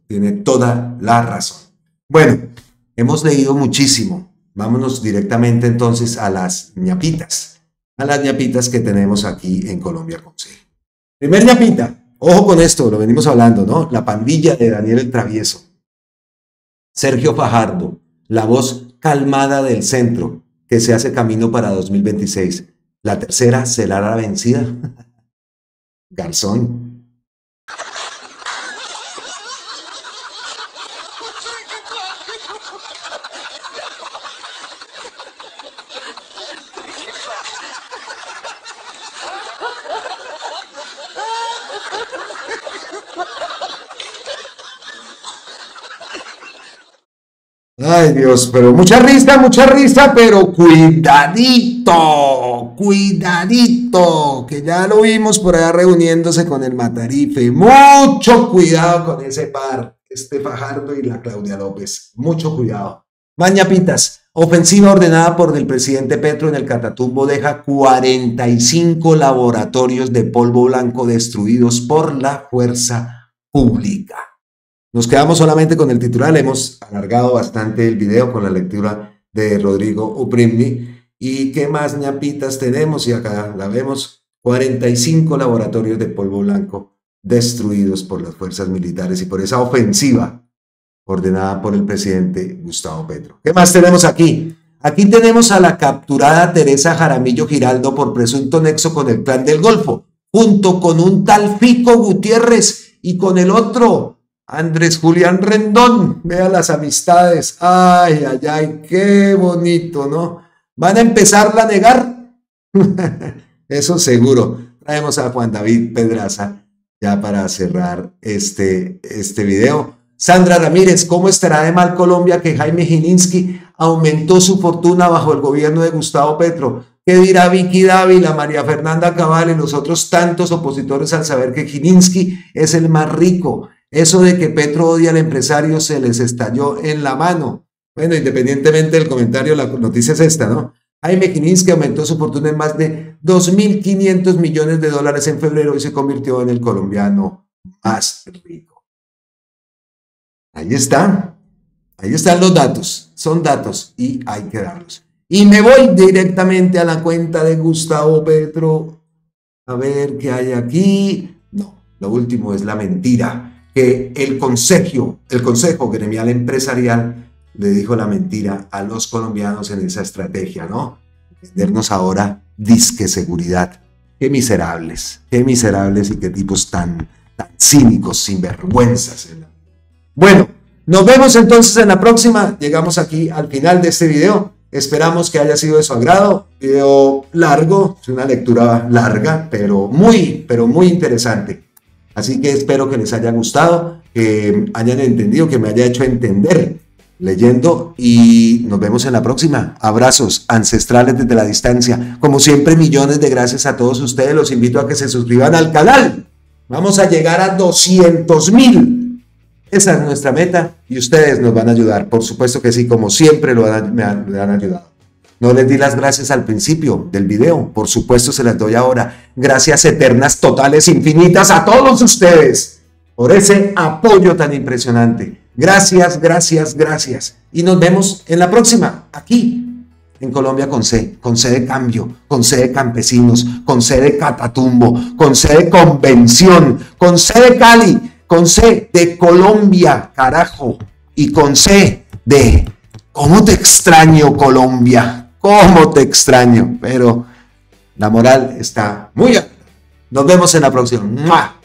Tiene toda la razón. Bueno, hemos leído muchísimo. Vámonos directamente entonces a las ñapitas. A las ñapitas que tenemos aquí en Colombia con C. Primer ñapita. Ojo con esto, lo venimos hablando, ¿no? La pandilla de Daniel el Travieso. Sergio Fajardo, la voz calmada del centro que se hace camino para 2026. La tercera será la vencida. Garzón. Ay Dios, pero mucha risa, pero cuidadito, que ya lo vimos por allá reuniéndose con el Matarife. Mucho cuidado con ese par, este Fajardo y la Claudia López, mucho cuidado. Mañapitas, ofensiva ordenada por el presidente Petro en el Catatumbo deja 45 laboratorios de polvo blanco destruidos por la fuerza pública. Nos quedamos solamente con el titular, hemos alargado bastante el video con la lectura de Rodrigo Uprimni. ¿Y qué más ñapitas tenemos? Y acá la vemos, 45 laboratorios de polvo blanco destruidos por las fuerzas militares y por esa ofensiva ordenada por el presidente Gustavo Petro. ¿Qué más tenemos aquí? Aquí tenemos a la capturada Teresa Jaramillo Giraldo por presunto nexo con el Clan del Golfo, junto con un tal Fico Gutiérrez y con el otro Andrés Julián Rendón. Vea las amistades. Ay, qué bonito, ¿no? ¿Van a empezarla a negar? Eso seguro. Traemos a Juan David Pedraza ya para cerrar este video. Sandra Ramírez, ¿cómo estará de mal Colombia que Jaime Gilinski aumentó su fortuna bajo el gobierno de Gustavo Petro? ¿Qué dirá Vicky Dávila, María Fernanda Cabal y los otros tantos opositores al saber que Gilinski es el más rico? Eso de que Petro odia al empresario se les estalló en la mano. Bueno, independientemente del comentario, la noticia es esta, ¿no? Jaime Gilinski aumentó su fortuna en más de 2.500 millones de dólares en febrero y se convirtió en el colombiano más rico. Ahí está. Ahí están los datos. Son datos y hay que darlos. Y me voy directamente a la cuenta de Gustavo Petro. A ver qué hay aquí. No, lo último es la mentira. Que el Consejo Gremial Empresarial le dijo la mentira a los colombianos en esa estrategia, ¿no? Vendernos ahora disque seguridad. Qué miserables y qué tipos tan cínicos, sinvergüenzas. Bueno, nos vemos entonces en la próxima. Llegamos aquí al final de este video. Esperamos que haya sido de su agrado. Video largo, es una lectura larga, pero muy interesante. Así que espero que les haya gustado, que hayan entendido, que me haya hecho entender leyendo, y nos vemos en la próxima. Abrazos ancestrales desde la distancia. Como siempre, millones de gracias a todos ustedes. Los invito a que se suscriban al canal. Vamos a llegar a 200.000. Esa es nuestra meta y ustedes nos van a ayudar. Por supuesto que sí, como siempre me han ayudado. No les di las gracias al principio del video. Por supuesto se las doy ahora. Gracias eternas, totales, infinitas a todos ustedes por ese apoyo tan impresionante. Gracias. Y nos vemos en la próxima, aquí, en Colombia con C de cambio, con C de campesinos, con C de Catatumbo, con C de convención, con C de Cali, con C de Colombia, carajo, y con C de ¿cómo te extraño, Colombia? ¿Cómo te extraño? Pero la moral está muy alta. Nos vemos en la próxima. ¡Mua!